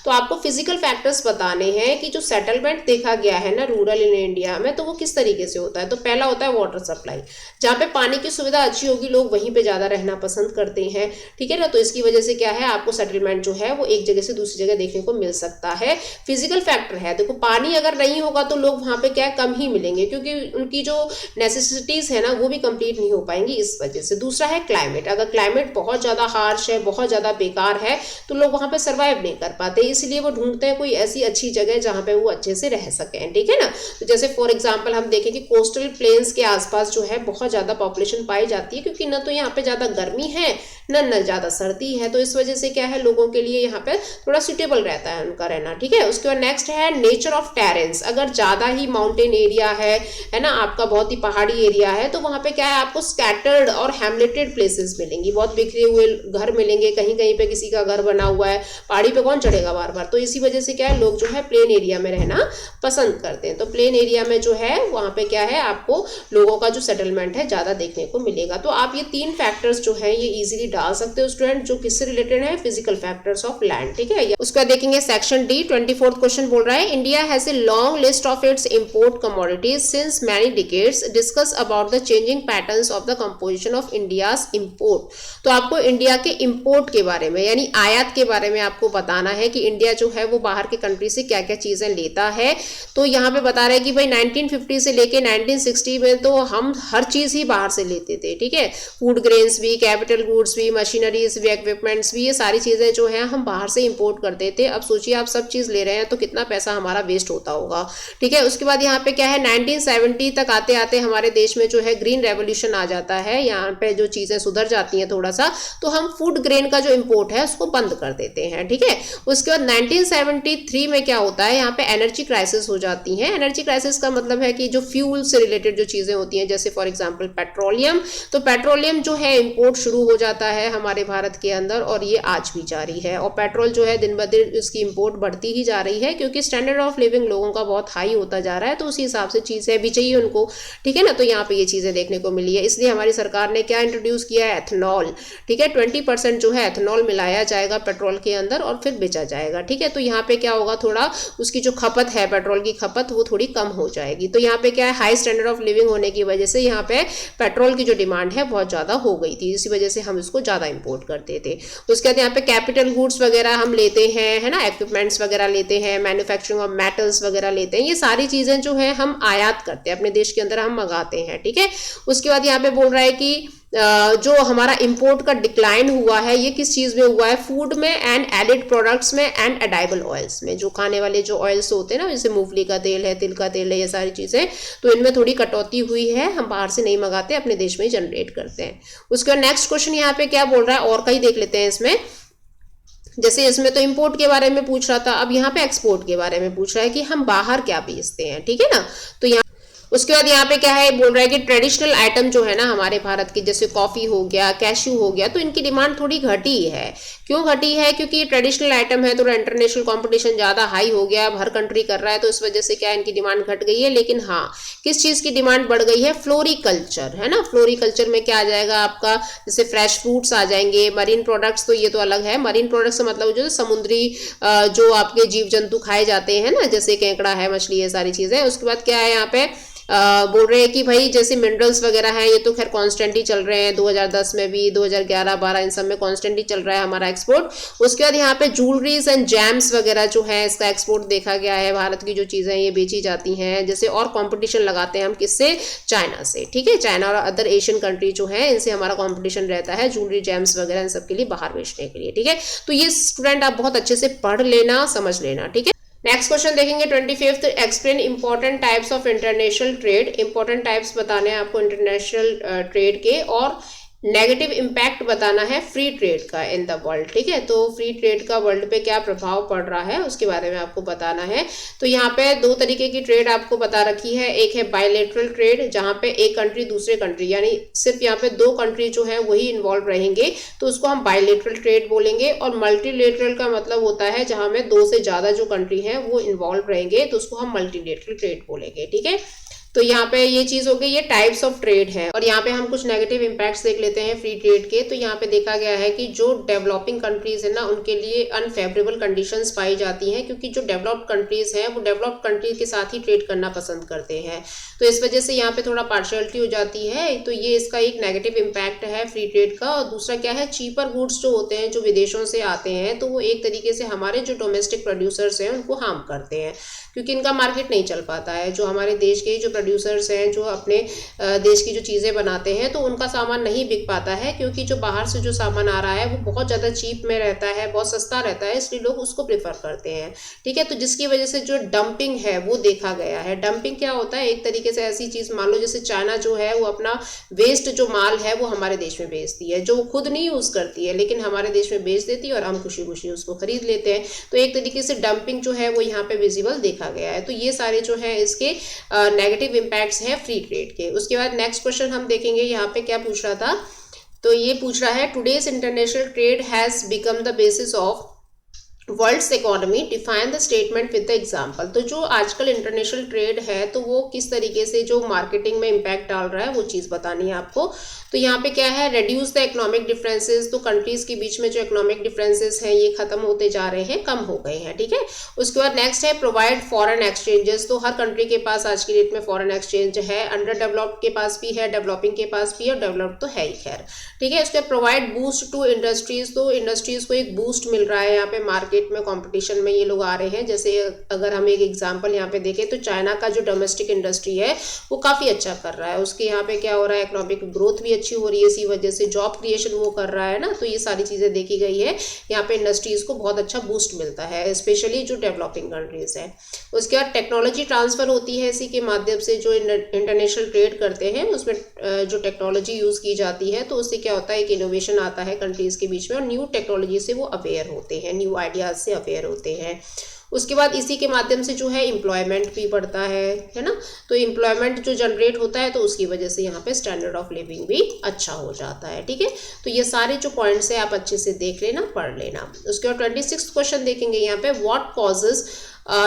तो आपको फिजिकल फैक्टर्स बताने हैं कि जो सेटलमेंट देखा गया है ना रूरल इन इंडिया में, तो वो किस तरीके से होता है। तो पहला होता है वाटर सप्लाई, जहाँ पे पानी की सुविधा अच्छी होगी लोग वहीं पे ज्यादा रहना पसंद करते हैं, ठीक है ना। तो इसकी वजह से क्या है, आपको सेटलमेंट जो है वो एक जगह से दूसरी जगह देखने को मिल सकता है। फिजिकल फैक्टर है, देखो पानी अगर नहीं होगा तो लोग वहां पे क्या है कम ही मिलेंगे, क्योंकि उनकी जो नेसेसिटीज है ना वो भी कंप्लीट नहीं हो पाएंगी इस वजह से। दूसरा है क्लाइमेट, अगर क्लाइमेट बहुत ज्यादा हार्श है, बहुत ज्यादा बेकार है, तो लोग वहां पे सर्वाइव नहीं कर पाते, इसलिए वो ढूंढते हैं कोई ऐसी अच्छी जगह जहां पे वो अच्छे से रह सकें, ठीक है ना। तो जैसे फॉर एग्जांपल हम देखें कि कोस्टल प्लेन्स के आसपास जो है बहुत ज्यादा पॉपुलेशन पाई जाती है, क्योंकि न तो यहाँ पे ज्यादा गर्मी है न ज्यादा सर्दी है, तो इस वजह से क्या है लोगों के लिए यहाँ पे थोड़ा सुटेबल रहता है उनका रहना, ठीक है। उसके बाद नेक्स्ट है नेचर ऑफ टेरेंस, अगर ज्यादा ही माउंटेन एरिया है ना, आपका बहुत ही पहाड़ी एरिया है, तो वहां पे क्या है आपको स्कैटर्ड और हैमलेटेड प्लेसेस मिलेंगी, बहुत बिखरे हुए घर मिलेंगे, कहीं कहीं पे किसी का घर बना हुआ है, पहाड़ी पे कौन चढ़ेगा बार बार। तो इसी वजह से क्या है लोग जो है प्लेन एरिया में रहना पसंद करते हैं। तो प्लेन एरिया में जो है वहां पे क्या है आपको लोगों का जो सेटलमेंट है ज्यादा देखने को मिलेगा। तो आप ये 3 फैक्टर्स जो है ये इजीली डाल सकते हो स्टूडेंट, जो किससे रिलेटेड है, फिजिकल फैक्टर्स ऑफ लैंड, ठीक है। उसका देखेंगे सेक्शन डी 24th क्वेश्चन बोल रहा है, India has a long list of its import commodities since many decades, discuss about the changing patterns of the composition of India's import. तो आपको India के इंपोर्ट के बारे में यानी आयात के बारे में आपको बताना है कि इंडिया जो है वो बाहर के कंट्री से क्या क्या चीजें लेता है। तो यहाँ पे बता रहे हैं कि भाई 1950 से लेके 1960 में तो हम हर चीज ही बाहर से लेते थे, ठीक है, फूड ग्रेन्स भी, कैपिटल गुड्स भी, मशीनरीज भी, इक्विपमेंट्स भी, ये सारी चीजें जो है हम बाहर से इंपोर्ट करते थे। अब सोचिए आप सब चीज ले रहे हैं तो कितना पैसा हमारा वेस्ट होता होगा, ठीक है। उसके बाद यहाँ पे क्या है 1970 तक आते आते हमारे देश में जो है ग्रीन रेवोल्यूशन आ जाता है, यहाँ पे जो चीजें सुधर जाती हैं थोड़ा सा, तो हम फूड ग्रेन का जो इंपोर्ट है उसको बंद कर देते हैं, ठीक है। उसके बाद 1973 में क्या होता है, यहाँ पे एनर्जी क्राइसिस हो जाती है। एनर्जी क्राइसिस का मतलब है कि जो फ्यूल से रिलेटेड जो चीजें होती हैं, जैसे फॉर एग्जांपल पेट्रोलियम, तो पेट्रोलियम जो है इंपोर्ट शुरू हो जाता है हमारे भारत के अंदर, और ये आज भी जारी है। और पेट्रोल जो है दिन ब दिन इसकी इंपोर्ट बढ़ती ही जा रही है, क्योंकि स्टैंडर्ड ऑफ लिविंग लोगों का बहुत हाई होता जा रहा है, तो उसी हिसाब से चीजें भी चाहिए उनको, ठीक है ना। तो यहाँ पे ये चीजें देखने को मिली है, इसलिए हमारी सरकार ने क्या इंट्रोड्यूस किया है, एथनॉल, ठीक है। 20% जो है एथनॉल मिलाया जाएगा पेट्रोल के अंदर और फिर बेचा जाएगा, ठीक है। तो यहाँ पे क्या होगा, थोड़ा उसकी जो खपत है पेट्रोल की खपत वो थोड़ी कम हो जाएगी। तो यहाँ पे क्या है हाई स्टैंडर्ड ऑफ लिविंग होने की वजह से यहाँ पे पेट्रोल की जो डिमांड है बहुत ज्यादा हो गई थी, इसी वजह से हम इसको ज्यादा इंपोर्ट करते थे। उसके बाद यहाँ पे कैपिटल गुड्स वगैरह हम लेते हैं, है ना, इक्विपमेंट्स वगैरह लेते हैं, मैन्युफैक्चरिंग ऑफ मेटल्स वगैरह लेते हैं, ये सारी चीजें जो है हम आयात करते हैं, अपने देश के अंदर हम हम मंगाते हैं, ठीक है। उसके बाद यहाँ पे बोल रहा है कि जो हमारा इंपोर्ट का डिक्लाइन हुआ है ये किस चीज़ में हुआ है, फूड में एंड एडिड प्रोडक्ट्स में एंड एडाइबल ऑयल्स में। जो खाने वाले जो ऑयल्स होते हैं ना, जैसे मूंगफली का तेल है, तिल का तेल है, ये सारी चीज़ें, तो इनमें थोड़ी कटौती हुई है, हम बाहर से नहीं मंगाते, अपने देश में ही जनरेट करते हैं। उसके बाद नेक्स्ट क्वेश्चन यहाँ पे क्या बोल रहा है, और कहीं देख लेते हैं इसमें। जैसे इसमें तो इंपोर्ट के बारे में पूछ रहा था, अब यहाँ पे एक्सपोर्ट के बारे में पूछ रहा है कि हम बाहर क्या बेचते हैं, ठीक है ना। तो यहाँ उसके बाद यहाँ पे क्या है, बोल रहा है कि ट्रेडिशनल आइटम जो है ना हमारे भारत की, जैसे कॉफ़ी हो गया, कैश्यू हो गया, तो इनकी डिमांड थोड़ी घटी है। क्यों घटी है, क्योंकि ये ट्रेडिशनल आइटम है, तो इंटरनेशनल कंपटीशन ज़्यादा हाई हो गया, अब हर कंट्री कर रहा है, तो इस वजह से क्या इनकी डिमांड घट गई है। लेकिन हाँ, किस चीज़ की डिमांड बढ़ गई है, फ्लोरिकल्चर, है ना। फ्लोरिकल्चर में क्या आ जाएगा आपका, जैसे फ्रेश फ्रूट्स आ जाएंगे, मरीन प्रोडक्ट्स, तो ये तो अलग है। मरीन प्रोडक्ट्स का मतलब जो समुद्री जो आपके जीव जंतु खाए जाते हैं ना, जैसे केकड़ा है, मछली है, सारी चीज़ें। उसके बाद क्या है यहाँ पे बोल रहे हैं कि भाई जैसे मिनरल्स वगैरह हैं, ये तो खैर कांस्टेंट ही चल रहे हैं, 2010 में भी, 2011-12 इन सब में कांस्टेंट ही चल रहा है हमारा एक्सपोर्ट। उसके बाद यहाँ पे ज्वेलरीज एंड जैम्स वगैरह जो है, इसका एक्सपोर्ट देखा गया है। भारत की जो चीज़ें हैं ये बेची जाती हैं, जैसे और कंपटीशन लगाते हैं हम किससे, चाइना से, ठीक है। चाइना और अदर एशियन कंट्री जो है, इनसे हमारा कॉम्पिटिशन रहता है ज्वेलरी जैम्स वगैरह इन सब के लिए, बाहर बेचने के लिए, ठीक है। तो ये स्टूडेंट आप बहुत अच्छे से पढ़ लेना, समझ लेना, ठीक है। नेक्स्ट क्वेश्चन देखेंगे 25th, explain important types of international trade. Important types बताने हैं आपको इंटरनेशनल ट्रेड के, और नेगेटिव इम्पैक्ट बताना है फ्री ट्रेड का इन द वर्ल्ड, ठीक है। तो फ्री ट्रेड का वर्ल्ड पे क्या प्रभाव पड़ रहा है उसके बारे में आपको बताना है। तो यहाँ पे दो तरीके की ट्रेड आपको बता रखी है। एक है बायलैटरल ट्रेड, जहाँ पे एक कंट्री दूसरे कंट्री, यानी सिर्फ यहाँ पे दो कंट्री जो है वही इन्वॉल्व रहेंगे, तो उसको हम बायलैटरल ट्रेड बोलेंगे। और मल्टीलेटरल का मतलब होता है जहाँ में दो से ज़्यादा जो कंट्री हैं वो इन्वॉल्व रहेंगे, तो उसको हम मल्टीलेटरल ट्रेड बोलेंगे, ठीक है। तो यहाँ पे ये चीज़ हो गई, ये टाइप्स ऑफ ट्रेड है। और यहाँ पे हम कुछ नेगेटिव इम्पैक्ट्स देख लेते हैं फ्री ट्रेड के। तो यहाँ पे देखा गया है कि जो डेवलपिंग कंट्रीज है ना, उनके लिए अनफेवरेबल कंडीशंस पाई जाती हैं, क्योंकि जो डेवलप्ड कंट्रीज हैं वो डेवलप्ड कंट्री के साथ ही ट्रेड करना पसंद करते हैं, तो इस वजह से यहाँ पे थोड़ा पार्शियलिटी हो जाती है। तो ये इसका एक नेगेटिव इम्पैक्ट है फ्री ट्रेड का। और दूसरा क्या है, चीपर गुड्स जो होते हैं, जो विदेशों से आते हैं, तो वो एक तरीके से हमारे जो डोमेस्टिक प्रोड्यूसर्स हैं उनको हार्म करते हैं, क्योंकि इनका मार्केट नहीं चल पाता है। जो हमारे देश के जो प्रोड्यूसर्स हैं, जो अपने देश की जो चीज़ें बनाते हैं, तो उनका सामान नहीं बिक पाता है, क्योंकि जो बाहर से जो सामान आ रहा है वो बहुत ज़्यादा चीप में रहता है, बहुत सस्ता रहता है, इसलिए लोग उसको प्रेफर करते हैं, ठीक है। तो जिसकी वजह से जो डंपिंग है वो देखा गया है। डंपिंग क्या होता है, एक तरीके से ऐसी चीज़, मान लो जैसे चाइना जो है वो अपना वेस्ट जो माल है वो हमारे देश में बेचती है, जो वो खुद नहीं यूज़ करती है, लेकिन हमारे देश में बेच देती है और हम खुशी खुशी उसको खरीद लेते हैं। तो एक तरीके से डंपिंग जो है वो यहाँ पे विजिबल देखा गया है। तो ये सारे जो है इसके नेगेटिव इम्पैक्ट्स हैं फ्री ट्रेड के। उसके बाद नेक्स्ट क्वेश्चन हम देखेंगे, यहाँ पे क्या पूछ रहा था, तो ये पूछ रहा है today's international trade has become the basis of world's economy, define the statement with the example. तो जो आजकल इंटरनेशनल ट्रेड है तो वो किस तरीके से जो मार्केटिंग में इम्पैक्ट डाल रहा है वो चीज़ बतानी है आपको। तो यहाँ पे क्या है, रेड्यूस द इकोनॉमिक डिफरेंसेस। तो कंट्रीज के बीच में जो इकोनॉमिक डिफरेंसेस हैं ये खत्म होते जा रहे हैं, कम हो गए हैं, ठीक है। उसके बाद नेक्स्ट है प्रोवाइड फॉरेन एक्सचेंजेस। तो हर कंट्री के पास आज की डेट में फॉरेन एक्सचेंज है, अंडर डेवलप्ड के पास भी है, डेवलपिंग के पास भी है, और डेवलप्ड तो है ही खैर, ठीक है। उसके बाद प्रोवाइड बूस्ट टू इंडस्ट्रीज। तो इंडस्ट्रीज को एक बूस्ट मिल रहा है यहाँ पे, मार्केट में कंपटीशन में ये लोग आ रहे हैं। जैसे अगर हम एक एग्जांपल यहाँ पे देखें तो चाइना का जो डोमेस्टिक इंडस्ट्री है वो काफ़ी अच्छा कर रहा है, उसके यहाँ पे क्या हो रहा है, इकोनॉमिक ग्रोथ भी अच्छी हो रही है, इसी वजह से जॉब क्रिएशन वो कर रहा है ना। तो ये सारी चीज़ें देखी गई है, यहाँ पे इंडस्ट्रीज़ को बहुत अच्छा बूस्ट मिलता है, स्पेशली जो डेवलपिंग कंट्रीज़ है। उसके बाद टेक्नोलॉजी ट्रांसफ़र होती है, इसी के माध्यम से जो इंटरनेशनल ट्रेड करते हैं उसमें जो टेक्नोलॉजी यूज़ की जाती है, तो उससे क्या होता है, एक इनोवेशन आता है कंट्रीज़ के बीच में, और न्यू टेक्नोलॉजी से वो अवेयर होते हैं, न्यू आइडियाज़ से अवेयर होते हैं। उसके बाद इसी के माध्यम से जो है एम्प्लॉयमेंट भी बढ़ता है ना। तो एम्प्लॉयमेंट जो जनरेट होता है तो उसकी वजह से यहाँ पे स्टैंडर्ड ऑफ लिविंग भी अच्छा हो जाता है, ठीक है। तो ये सारे जो पॉइंट्स है आप अच्छे से देख लेना, पढ़ लेना। उसके बाद 26 क्वेश्चन देखेंगे यहाँ पे, what causes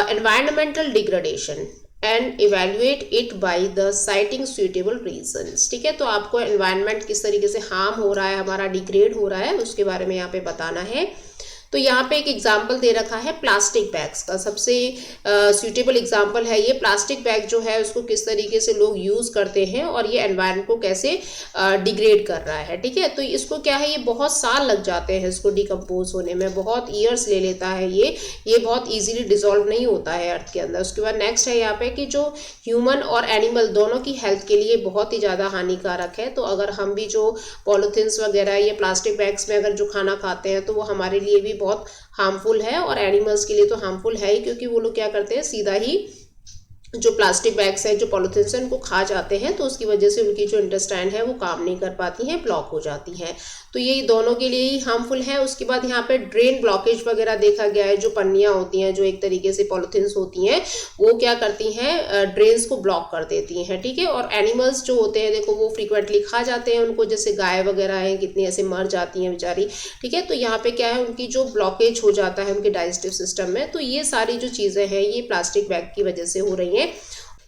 environmental degradation and evaluate it by the citing suitable reasons, ठीक है। तो आपको एनवायरनमेंट किस तरीके से हार्म हो रहा है, हमारा डिग्रेड हो रहा है, उसके बारे में यहाँ पे बताना है। तो यहाँ पे एक एग्जाम्पल दे रखा है प्लास्टिक बैग्स का, सबसे सूटेबल एग्जाम्पल है ये। प्लास्टिक बैग जो है उसको किस तरीके से लोग यूज़ करते हैं और ये एनवायरनमेंट को कैसे डिग्रेड कर रहा है, ठीक है। तो इसको क्या है, ये बहुत साल लग जाते हैं इसको डिकम्पोज होने में, बहुत ईयर्स ले लेता है ये बहुत ईजिली डिजोल्व नहीं होता है अर्थ के अंदर। उसके बाद नेक्स्ट है यहाँ पे कि जो ह्यूमन और एनिमल दोनों की हेल्थ के लिए बहुत ही ज़्यादा हानिकारक है। तो अगर हम भी जो पॉलीथिन्स वगैरह ये प्लास्टिक बैग्स में अगर जो खाना खाते हैं तो वो हमारे लिए भी बहुत हार्मफुल है और एनिमल्स के लिए तो हार्मफुल है ही, क्योंकि वो लोग क्या करते हैं, सीधा ही जो प्लास्टिक बैग्स है, जो पॉलीथिन्स है, उनको खा जाते हैं। तो उसकी वजह से उनकी जो इंटेस्टाइन है वो काम नहीं कर पाती हैं, ब्लॉक हो जाती हैं। तो ये दोनों के लिए ही हार्मफुल है। उसके बाद यहाँ पे ड्रेन ब्लॉकेज वगैरह देखा गया है, जो पन्नियाँ होती हैं, जो एक तरीके से पॉलीथिन्स होती हैं, वो क्या करती हैं, ड्रेन्स को ब्लॉक कर देती हैं, ठीक है। और एनिमल्स जो होते हैं, देखो वो फ्रीक्वेंटली खा जाते हैं उनको, जैसे गाय वगैरह हैं, कितनी ऐसे मर जाती हैं बेचारी, ठीक है। तो यहाँ पे क्या है, उनकी जो ब्लॉकेज हो जाता है उनके डाइजेस्टिव सिस्टम में। तो ये सारी जो चीज़ें हैं ये प्लास्टिक बैग की वजह से हो रही हैं।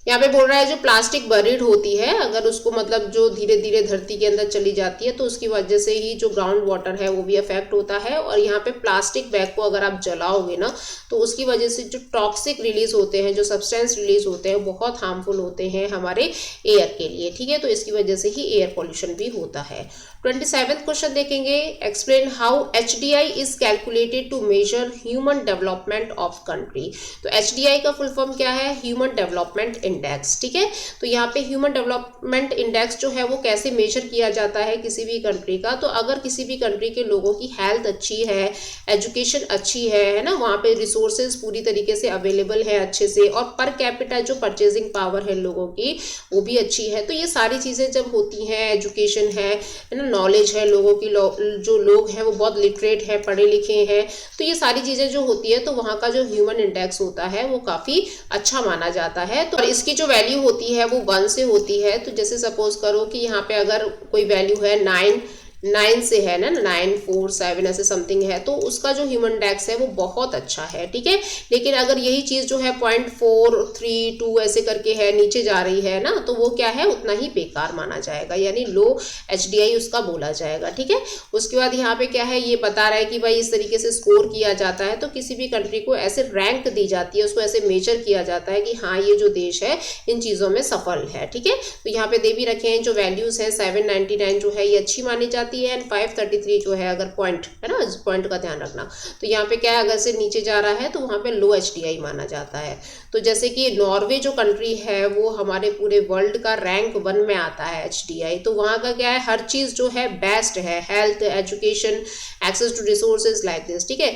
यहाँ पे बोल रहा है जो प्लास्टिक बरीड होती है, अगर उसको मतलब जो धीरे धीरे धरती के अंदर चली जाती है तो उसकी वजह से ही जो ग्राउंड वाटर है वो भी अफेक्ट होता है। और यहाँ पे प्लास्टिक बैग को अगर आप जलाओगे ना तो उसकी वजह से जो टॉक्सिक रिलीज होते हैं, जो सब्सटेंस रिलीज होते हैं, बहुत हार्मफुल होते हैं हमारे एयर के लिए, ठीक है। तो इसकी वजह से ही एयर पॉल्यूशन भी होता है। 27वां क्वेश्चन देखेंगे, explain how HDI is calculated to measure human development of country. तो HDI का फुल फॉर्म क्या है, ह्यूमन डेवलपमेंट इंडेक्स, ठीक है। तो यहाँ पे ह्यूमन डेवलपमेंट इंडेक्स जो है वो कैसे मेजर किया जाता है किसी भी कंट्री का, तो अगर किसी भी कंट्री के लोगों की हेल्थ अच्छी है, एजुकेशन अच्छी है ना, वहाँ पे रिसोर्सेज पूरी तरीके से अवेलेबल है अच्छे से, और पर कैपिटा जो परचेजिंग पावर है लोगों की वो भी अच्छी है। तो ये सारी चीज़ें जब होती हैं, एजुकेशन है ना, नॉलेज है लोगों की, जो लोग हैं वो बहुत लिटरेट है, पढ़े लिखे हैं, तो ये सारी चीज़ें जो होती है तो वहाँ का जो ह्यूमन इंडेक्स होता है वो काफ़ी अच्छा माना जाता है। तो इसकी जो वैल्यू होती है वो 1 से होती है। तो जैसे सपोज करो कि यहाँ पे अगर कोई वैल्यू है 9 से है ना, 9, 4, 7 ऐसे समथिंग है, तो उसका जो ह्यूमन इंडेक्स है वो बहुत अच्छा है, ठीक है। लेकिन अगर यही चीज़ जो है 0.4, 3, 2 ऐसे करके है, नीचे जा रही है ना, तो वो क्या है, उतना ही बेकार माना जाएगा, यानी लो HDI उसका बोला जाएगा, ठीक है। उसके बाद यहाँ पे क्या है, ये बता रहा है कि भाई इस तरीके से स्कोर किया जाता है। तो किसी भी कंट्री को ऐसे रैंक दी जाती है, उसको ऐसे मेजर किया जाता है कि हाँ ये जो देश है इन चीज़ों में सफल है, ठीक है। तो यहाँ पे दे भी रखे हैं जो वैल्यूज़ है, 799 जो है ये अच्छी मानी जाती है, एंड 533 जो है, अगर पॉइंट है ना, पॉइंट का ध्यान रखना। तो यहाँ पे क्या है, अगर से नीचे जा रहा है तो वहाँ पे लो HDI माना जाता है। तो जैसे कि नॉर्वे जो कंट्री है वो हमारे पूरे वर्ल्ड का रैंक 1 में आता है HDI। तो वहाँ का क्या है, हर चीज़ जो है बेस्ट है, health, education, access to resources like this, ठीक है।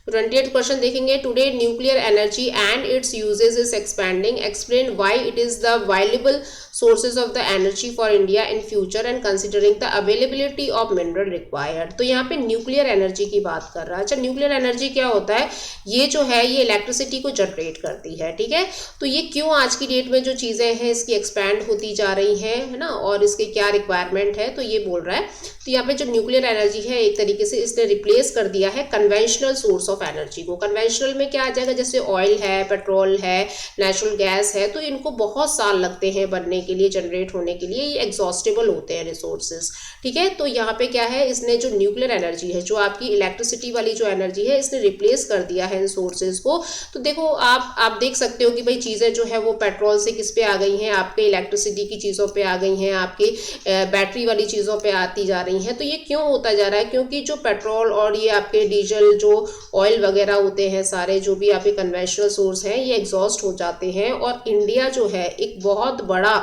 तो 28 क्वेश्चन देखेंगे, today nuclear energy and its uses is expanding, explain why it is the available sources of the energy for India in future and considering the availability of mineral required। तो यहाँ पे nuclear energy की बात कर रहा है। अच्छा, nuclear energy क्या होता है, ये जो है ये इलेक्ट्रिसिटी को जनरेट करती है, ठीक है। तो ये क्यों आज की डेट में जो चीज़ें हैं इसकी एक्सपैंड होती जा रही हैं, है ना, और इसके क्या रिक्वायरमेंट है, तो ये बोल रहा है। तो यहाँ पे जो न्यूक्लियर एनर्जी है एक तरीके से इसने रिप्लेस कर दिया है कन्वेंशनल सोर्स ऑफ एनर्जी को। कन्वेंशनल में क्या आ जाएगा, जैसे ऑयल है, पेट्रोल है, नेचुरल गैस है, तो इनको बहुत साल लगते हैं बनने के लिए, जनरेट होने के लिए, ये एग्जॉस्टेबल होते हैं रिसोर्सेज, ठीक है। तो यहाँ पे क्या है, इसने जो न्यूक्लियर एनर्जी है, जो आपकी इलेक्ट्रिसिटी वाली जो एनर्जी है, इसने रिप्लेस कर दिया है इन सोर्सेज को। तो देखो आप देख सकते हो कि भाई चीज़ें जो है वो पेट्रोल से किस पे आ गई हैं, आपके इलेक्ट्रिसिटी की चीज़ों पे आ गई हैं, आपके बैटरी वाली चीज़ों पे आती जा रही हैं। तो ये क्यों होता जा रहा है, क्योंकि जो पेट्रोल और ये आपके डीजल, जो ऑयल वगैरह होते हैं, सारे जो भी आपके कन्वेंशनल सोर्स हैं, ये एग्जॉस्ट हो जाते हैं। और इंडिया जो है एक बहुत बड़ा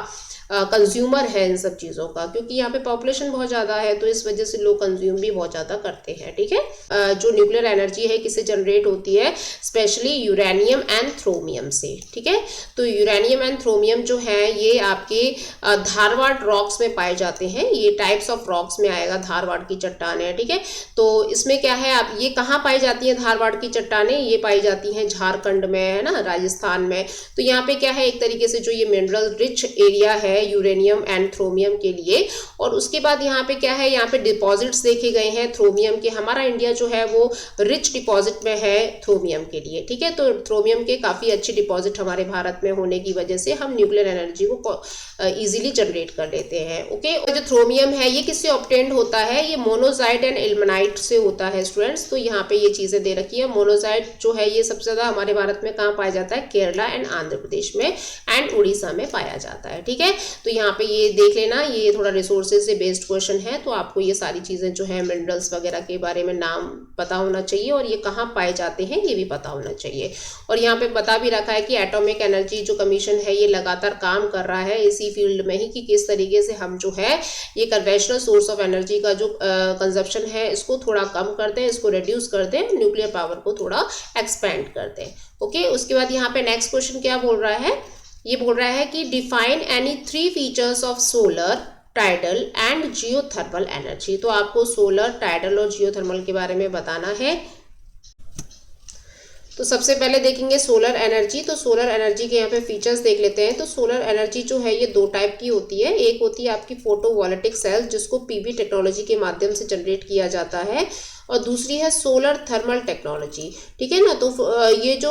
कंज्यूमर है इन सब चीज़ों का, क्योंकि यहाँ पे पॉपुलेशन बहुत ज़्यादा है, तो इस वजह से लोग कंज्यूम भी बहुत ज़्यादा करते हैं, ठीक है। जो न्यूक्लियर एनर्जी है किससे जनरेट होती है, स्पेशली यूरेनियम एंड थ्रोमियम से, ठीक है। तो यूरेनियम एंड थ्रोमियम जो है ये आपके धारवाड़ रॉक्स में पाए जाते हैं, ये टाइप्स ऑफ रॉक्स में आएगा, धारवाड़ की चट्टानें है, ठीक है। तो इसमें क्या है, आप ये कहाँ पाई जाती हैं धारवाड़ की चट्टानें, ये पाई जाती हैं झारखंड में, है ना, राजस्थान में। तो यहाँ पे क्या है, एक तरीके से जो ये मिनरल रिच एरिया है है यूरेनियम एंड थ्रोमियम के लिए। और उसके बाद यहाँ पे क्या है, यहाँ पे डिपॉजिट्स देखे गए हैं थ्रोमियम के। हमारा इंडिया जो है वो रिच डिपॉजिट में है थ्रोमियम के लिए, ठीक है। तो थ्रोमियम के काफ़ी अच्छे डिपॉजिट हमारे भारत में होने की वजह से हम न्यूक्लियर एनर्जी को इजीली जनरेट कर लेते हैं। ओके, और जो थ्रोमियम है ये किससे ऑब्टेन्ड होता है, ये मोनोजाइट एंड इल्मेनाइट से होता है स्टूडेंट्स। तो यहाँ पे ये चीज़ें दे रखी है। मोनोजाइट जो है ये सबसे ज़्यादा हमारे भारत में कहाँ पाया जाता है, केरला एंड आंध्र प्रदेश में एंड उड़ीसा में पाया जाता है, ठीक है। तो यहाँ पे ये देख लेना, ये थोड़ा रिसोर्सेज से बेस्ड क्वेश्चन है, तो आपको ये सारी चीज़ें जो है मिनरल्स वगैरह के बारे में नाम पता होना चाहिए और ये कहाँ पाए जाते हैं ये भी पता होना चाहिए। और यहाँ पे बता भी रखा है कि एटॉमिक एनर्जी जो कमीशन है ये लगातार काम कर रहा है इसी फील्ड में ही, कि किस तरीके से हम जो है ये कन्वेंशनल सोर्स ऑफ एनर्जी का जो कंजप्शन है इसको थोड़ा कम करते हैं, इसको रिड्यूस करते हैं, न्यूक्लियर पावर को थोड़ा एक्सपेंड करते हैं। ओके, उसके बाद यहाँ पे नेक्स्ट क्वेश्चन क्या बोल रहा है, ये बोल रहा है कि define any 3 features of solar, tidal and geothermal energy. तो आपको सोलर, टाइडल और जियोथर्मल के बारे में बताना है। तो सबसे पहले देखेंगे सोलर एनर्जी। तो सोलर एनर्जी के यहाँ पे फीचर्स देख लेते हैं। तो सोलर एनर्जी जो है ये 2 टाइप की होती है। एक होती है आपकी फोटोवोल्टिक सेल जिसको पीवी टेक्नोलॉजी के माध्यम से जनरेट किया जाता है, और दूसरी है सोलर थर्मल टेक्नोलॉजी, ठीक है ना। तो ये जो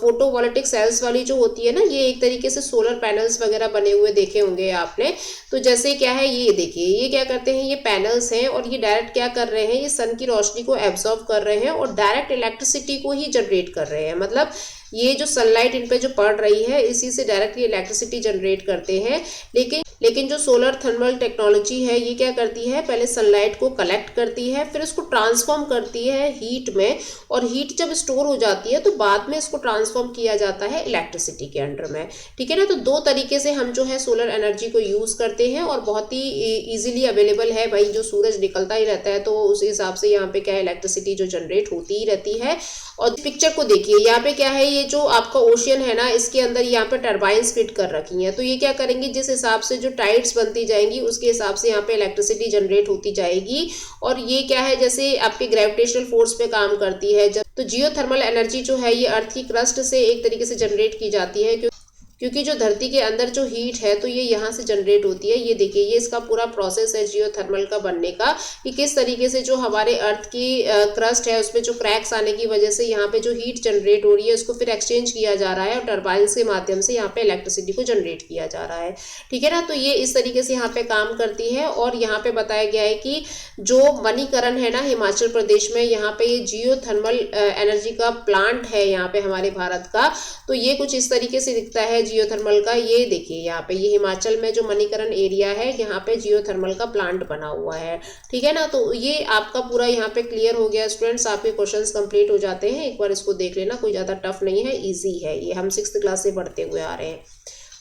फोटोवोल्टिक सेल्स वाली जो होती है ना, ये एक तरीके से सोलर पैनल्स वगैरह बने हुए देखे होंगे आपने। तो जैसे क्या है, ये देखिए ये क्या करते हैं, ये पैनल्स हैं और ये डायरेक्ट क्या कर रहे हैं, ये सन की रोशनी को एब्जॉर्ब कर रहे हैं और डायरेक्ट इलेक्ट्रिसिटी को ही जनरेट कर रहे हैं। मतलब ये जो सनलाइट इन पे जो पड़ रही है इसी से डायरेक्टली इलेक्ट्रिसिटी जनरेट करते हैं। लेकिन जो सोलर थर्मल टेक्नोलॉजी है ये क्या करती है, पहले सनलाइट को कलेक्ट करती है, फिर इसको ट्रांसफॉर्म करती है हीट में, और हीट जब स्टोर हो जाती है तो बाद में इसको ट्रांसफॉर्म किया जाता है इलेक्ट्रिसिटी के अंडर में, ठीक है ना। तो 2 तरीके से हम जो है सोलर एनर्जी को यूज़ करते हैं और बहुत ही ईजिली अवेलेबल है भाई। जो सूरज निकलता ही रहता है तो उस हिसाब से यहाँ पे क्या है, इलेक्ट्रिसिटी जो जनरेट होती ही रहती है। और पिक्चर को देखिए, यहाँ पे क्या है, ये जो आपका ओशियन है ना इसके अंदर यहाँ पे टर्बाइंस फिट कर रखी हैं। तो ये क्या करेंगी, जिस हिसाब से जो टाइड्स बनती जाएंगी उसके हिसाब से यहाँ पे इलेक्ट्रिसिटी जनरेट होती जाएगी। और ये क्या है, जैसे आपके ग्रेविटेशनल फोर्स पे काम करती है। तो जियोथर्मल एनर्जी जो है ये अर्थ की क्रस्ट से एक तरीके से जनरेट की जाती है, क्योंकि जो धरती के अंदर जो हीट है तो ये यहाँ से जनरेट होती है। ये देखिए ये इसका पूरा प्रोसेस है जियोथर्मल का बनने का, कि किस तरीके से जो हमारे अर्थ की क्रस्ट है उसमें जो क्रैक्स आने की वजह से यहाँ पे जो हीट जनरेट हो रही है उसको फिर एक्सचेंज किया जा रहा है और टर्बाइंस के माध्यम से यहाँ पे इलेक्ट्रिसिटी को जनरेट किया जा रहा है, ठीक है ना। तो ये इस तरीके से यहाँ पे काम करती है। और यहाँ पे बताया गया है कि जो मणिकरण है ना हिमाचल प्रदेश में, यहाँ पे ये जियोथर्मल एनर्जी का प्लांट है यहाँ पे हमारे भारत का। तो ये कुछ इस तरीके से दिखता है जियोथर्मल का। ये देखिए यहाँ पे ये हिमाचल में जो मणिकरण एरिया है यहाँ पे जियोथर्मल का प्लांट बना हुआ है, ठीक है ना। तो ये आपका पूरा यहाँ पे क्लियर हो गया स्टूडेंट्स, आपके क्वेश्चंस कंप्लीट हो जाते हैं। एक बार इसको देख लेना, कोई ज़्यादा टफ नहीं है, इजी है, ये हम 6th क्लास से पढ़ते हुए आ रहे हैं।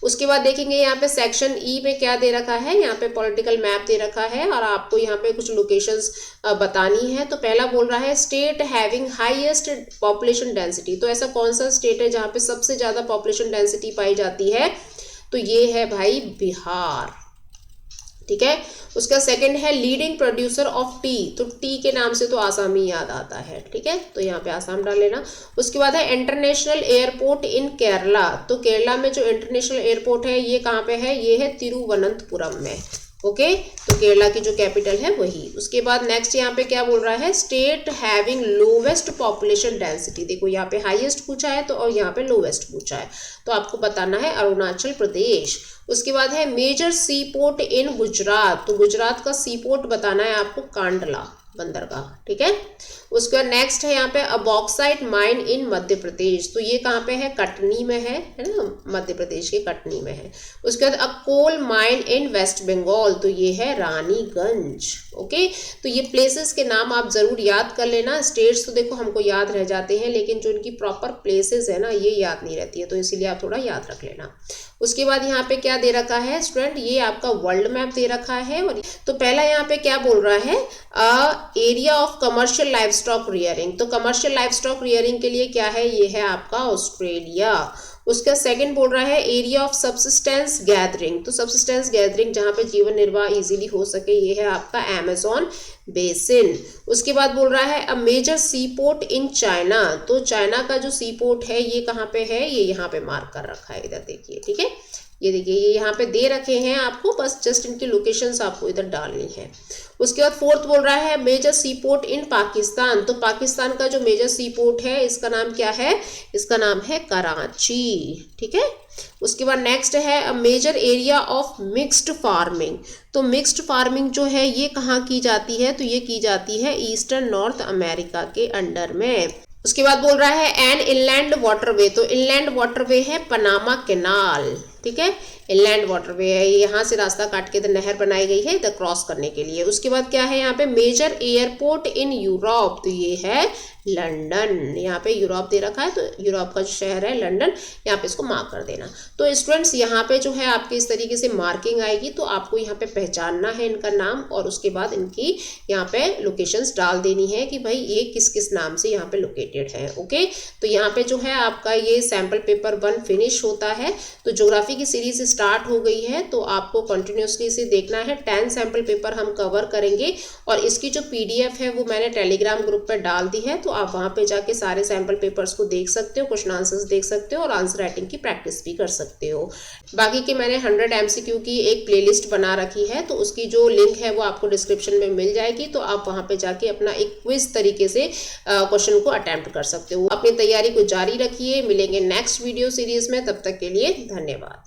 उसके बाद देखेंगे यहाँ पे सेक्शन ई में क्या दे रखा है, यहाँ पे पॉलिटिकल मैप दे रखा है और आपको यहाँ पे कुछ लोकेशंस बतानी है। तो पहला बोल रहा है state having highest population density. तो ऐसा कौन सा स्टेट है जहाँ पे सबसे ज़्यादा पॉपुलेशन डेंसिटी पाई जाती है, तो ये है भाई बिहार, ठीक है। उसका सेकंड है लीडिंग प्रोड्यूसर ऑफ टी। तो टी के नाम से तो आसाम ही याद आता है, ठीक है, तो यहाँ पे आसाम डाल लेना। उसके बाद है इंटरनेशनल एयरपोर्ट इन केरला। तो केरला में जो इंटरनेशनल एयरपोर्ट है ये कहाँ पे है, ये है तिरुवनंतपुरम में, ओके। तो केरला की जो कैपिटल है वही। उसके बाद नेक्स्ट यहाँ पे क्या बोल रहा है, state having lowest population density. देखो यहाँ पे हाईएस्ट पूछा है तो और यहाँ पे लोवेस्ट पूछा है, तो आपको बताना है अरुणाचल प्रदेश। उसके बाद है major sea port in Gujarat. तो गुजरात का सी पोर्ट बताना है आपको, कांडला बंदरगाह, ठीक है। उसके बाद नेक्स्ट है यहाँ पे अ bauxite mine in Madhya Pradesh. तो ये कहाँ पे है, कटनी में है ना, मध्य प्रदेश के कटनी में है। उसके बाद a coal mine in West Bengal. तो ये है रानीगंज, ओके। तो ये प्लेसेस के नाम आप जरूर याद कर लेना। स्टेट्स तो देखो हमको याद रह जाते हैं लेकिन जो इनकी प्रॉपर प्लेसेस है ना ये याद नहीं रहती है, तो इसीलिए आप थोड़ा याद रख लेना। उसके बाद यहाँ पे क्या दे रखा है स्टूडेंट, ये आपका वर्ल्ड मैप दे रखा है। और तो पहला यहाँ पे क्या बोल रहा है, area of commercial life stock rearing. तो कमर्शियल लाइफ स्टॉक रियरिंग के लिए क्या है, ये है आपका ऑस्ट्रेलिया। उसका सेकंड बोल रहा है एरिया ऑफ सब्सिस्टेंस गैदरिंग। तो सब्सिस्टेंस गैदरिंग जहाँ पे जीवन निर्वाह इजीली हो सके, ये है आपका अमेज़न बेसिन। उसके बाद बोल रहा है a major sea port in China. तो चाइना का जो सी पोर्ट है ये कहाँ पे है, ये यहाँ पे मार्क कर रखा है, इधर देखिए, ठीक है। ये देखिए ये यहाँ पे दे रखे हैं आपको, बस जस्ट इनकी लोकेशंस आपको इधर डालनी है। उसके बाद फोर्थ बोल रहा है major sea port in Pakistan. तो पाकिस्तान का जो मेजर सी पोर्ट है इसका नाम क्या है, इसका नाम है कराची, ठीक है। उसके बाद नेक्स्ट है a major area of mixed farming. तो मिक्स्ड फार्मिंग जो है ये कहाँ की जाती है, तो ये की जाती है ईस्टर्न नॉर्थ अमेरिका के अंडर में। उसके बाद बोल रहा है एन इनलैंड वाटरवे। तो इनलैंड वाटरवे है पनामा कैनाल, ठीक है। इनलैंड वाटरवे है, यहाँ से रास्ता काट के इधर नहर बनाई गई है इधर क्रॉस करने के लिए। उसके बाद क्या है यहाँ पे मेजर एयरपोर्ट इन यूरोप। तो ये है लंदन, यहाँ पे यूरोप दे रखा है तो यूरोप का जो शहर है लंदन, यहाँ पे इसको मार्क कर देना। तो स्टूडेंट्स यहाँ पे जो है आपके इस तरीके से मार्किंग आएगी, तो आपको यहाँ पे पहचानना है इनका नाम और उसके बाद इनकी यहाँ पे लोकेशंस डाल देनी है कि भाई ये किस किस नाम से यहाँ पे लोकेटेड है। ओके, तो यहाँ पे जो है आपका ये सैम्पल पेपर 1 फिनिश होता है। तो ज्योग्राफी की सीरीज स्टार्ट हो गई है, तो आपको कंटिन्यूसली इसे देखना है। 10 सैम्पल पेपर हम कवर करेंगे और इसकी जो PDF है वो मैंने टेलीग्राम ग्रुप पर डाल दी है, तो आप वहाँ पे जाके सारे सैम्पल पेपर्स को देख सकते हो, क्वेश्चन आंसर्स देख सकते हो और आंसर राइटिंग की प्रैक्टिस भी कर सकते हो। बाकी के मैंने 100 MCQ की एक प्लेलिस्ट बना रखी है, तो उसकी जो लिंक है वो आपको डिस्क्रिप्शन में मिल जाएगी, तो आप वहाँ पे जाके अपना एक क्विज तरीके से क्वेश्चन को अटेम्प्ट कर सकते हो। अपनी तैयारी को जारी रखिए, मिलेंगे नेक्स्ट वीडियो सीरीज में, तब तक के लिए धन्यवाद।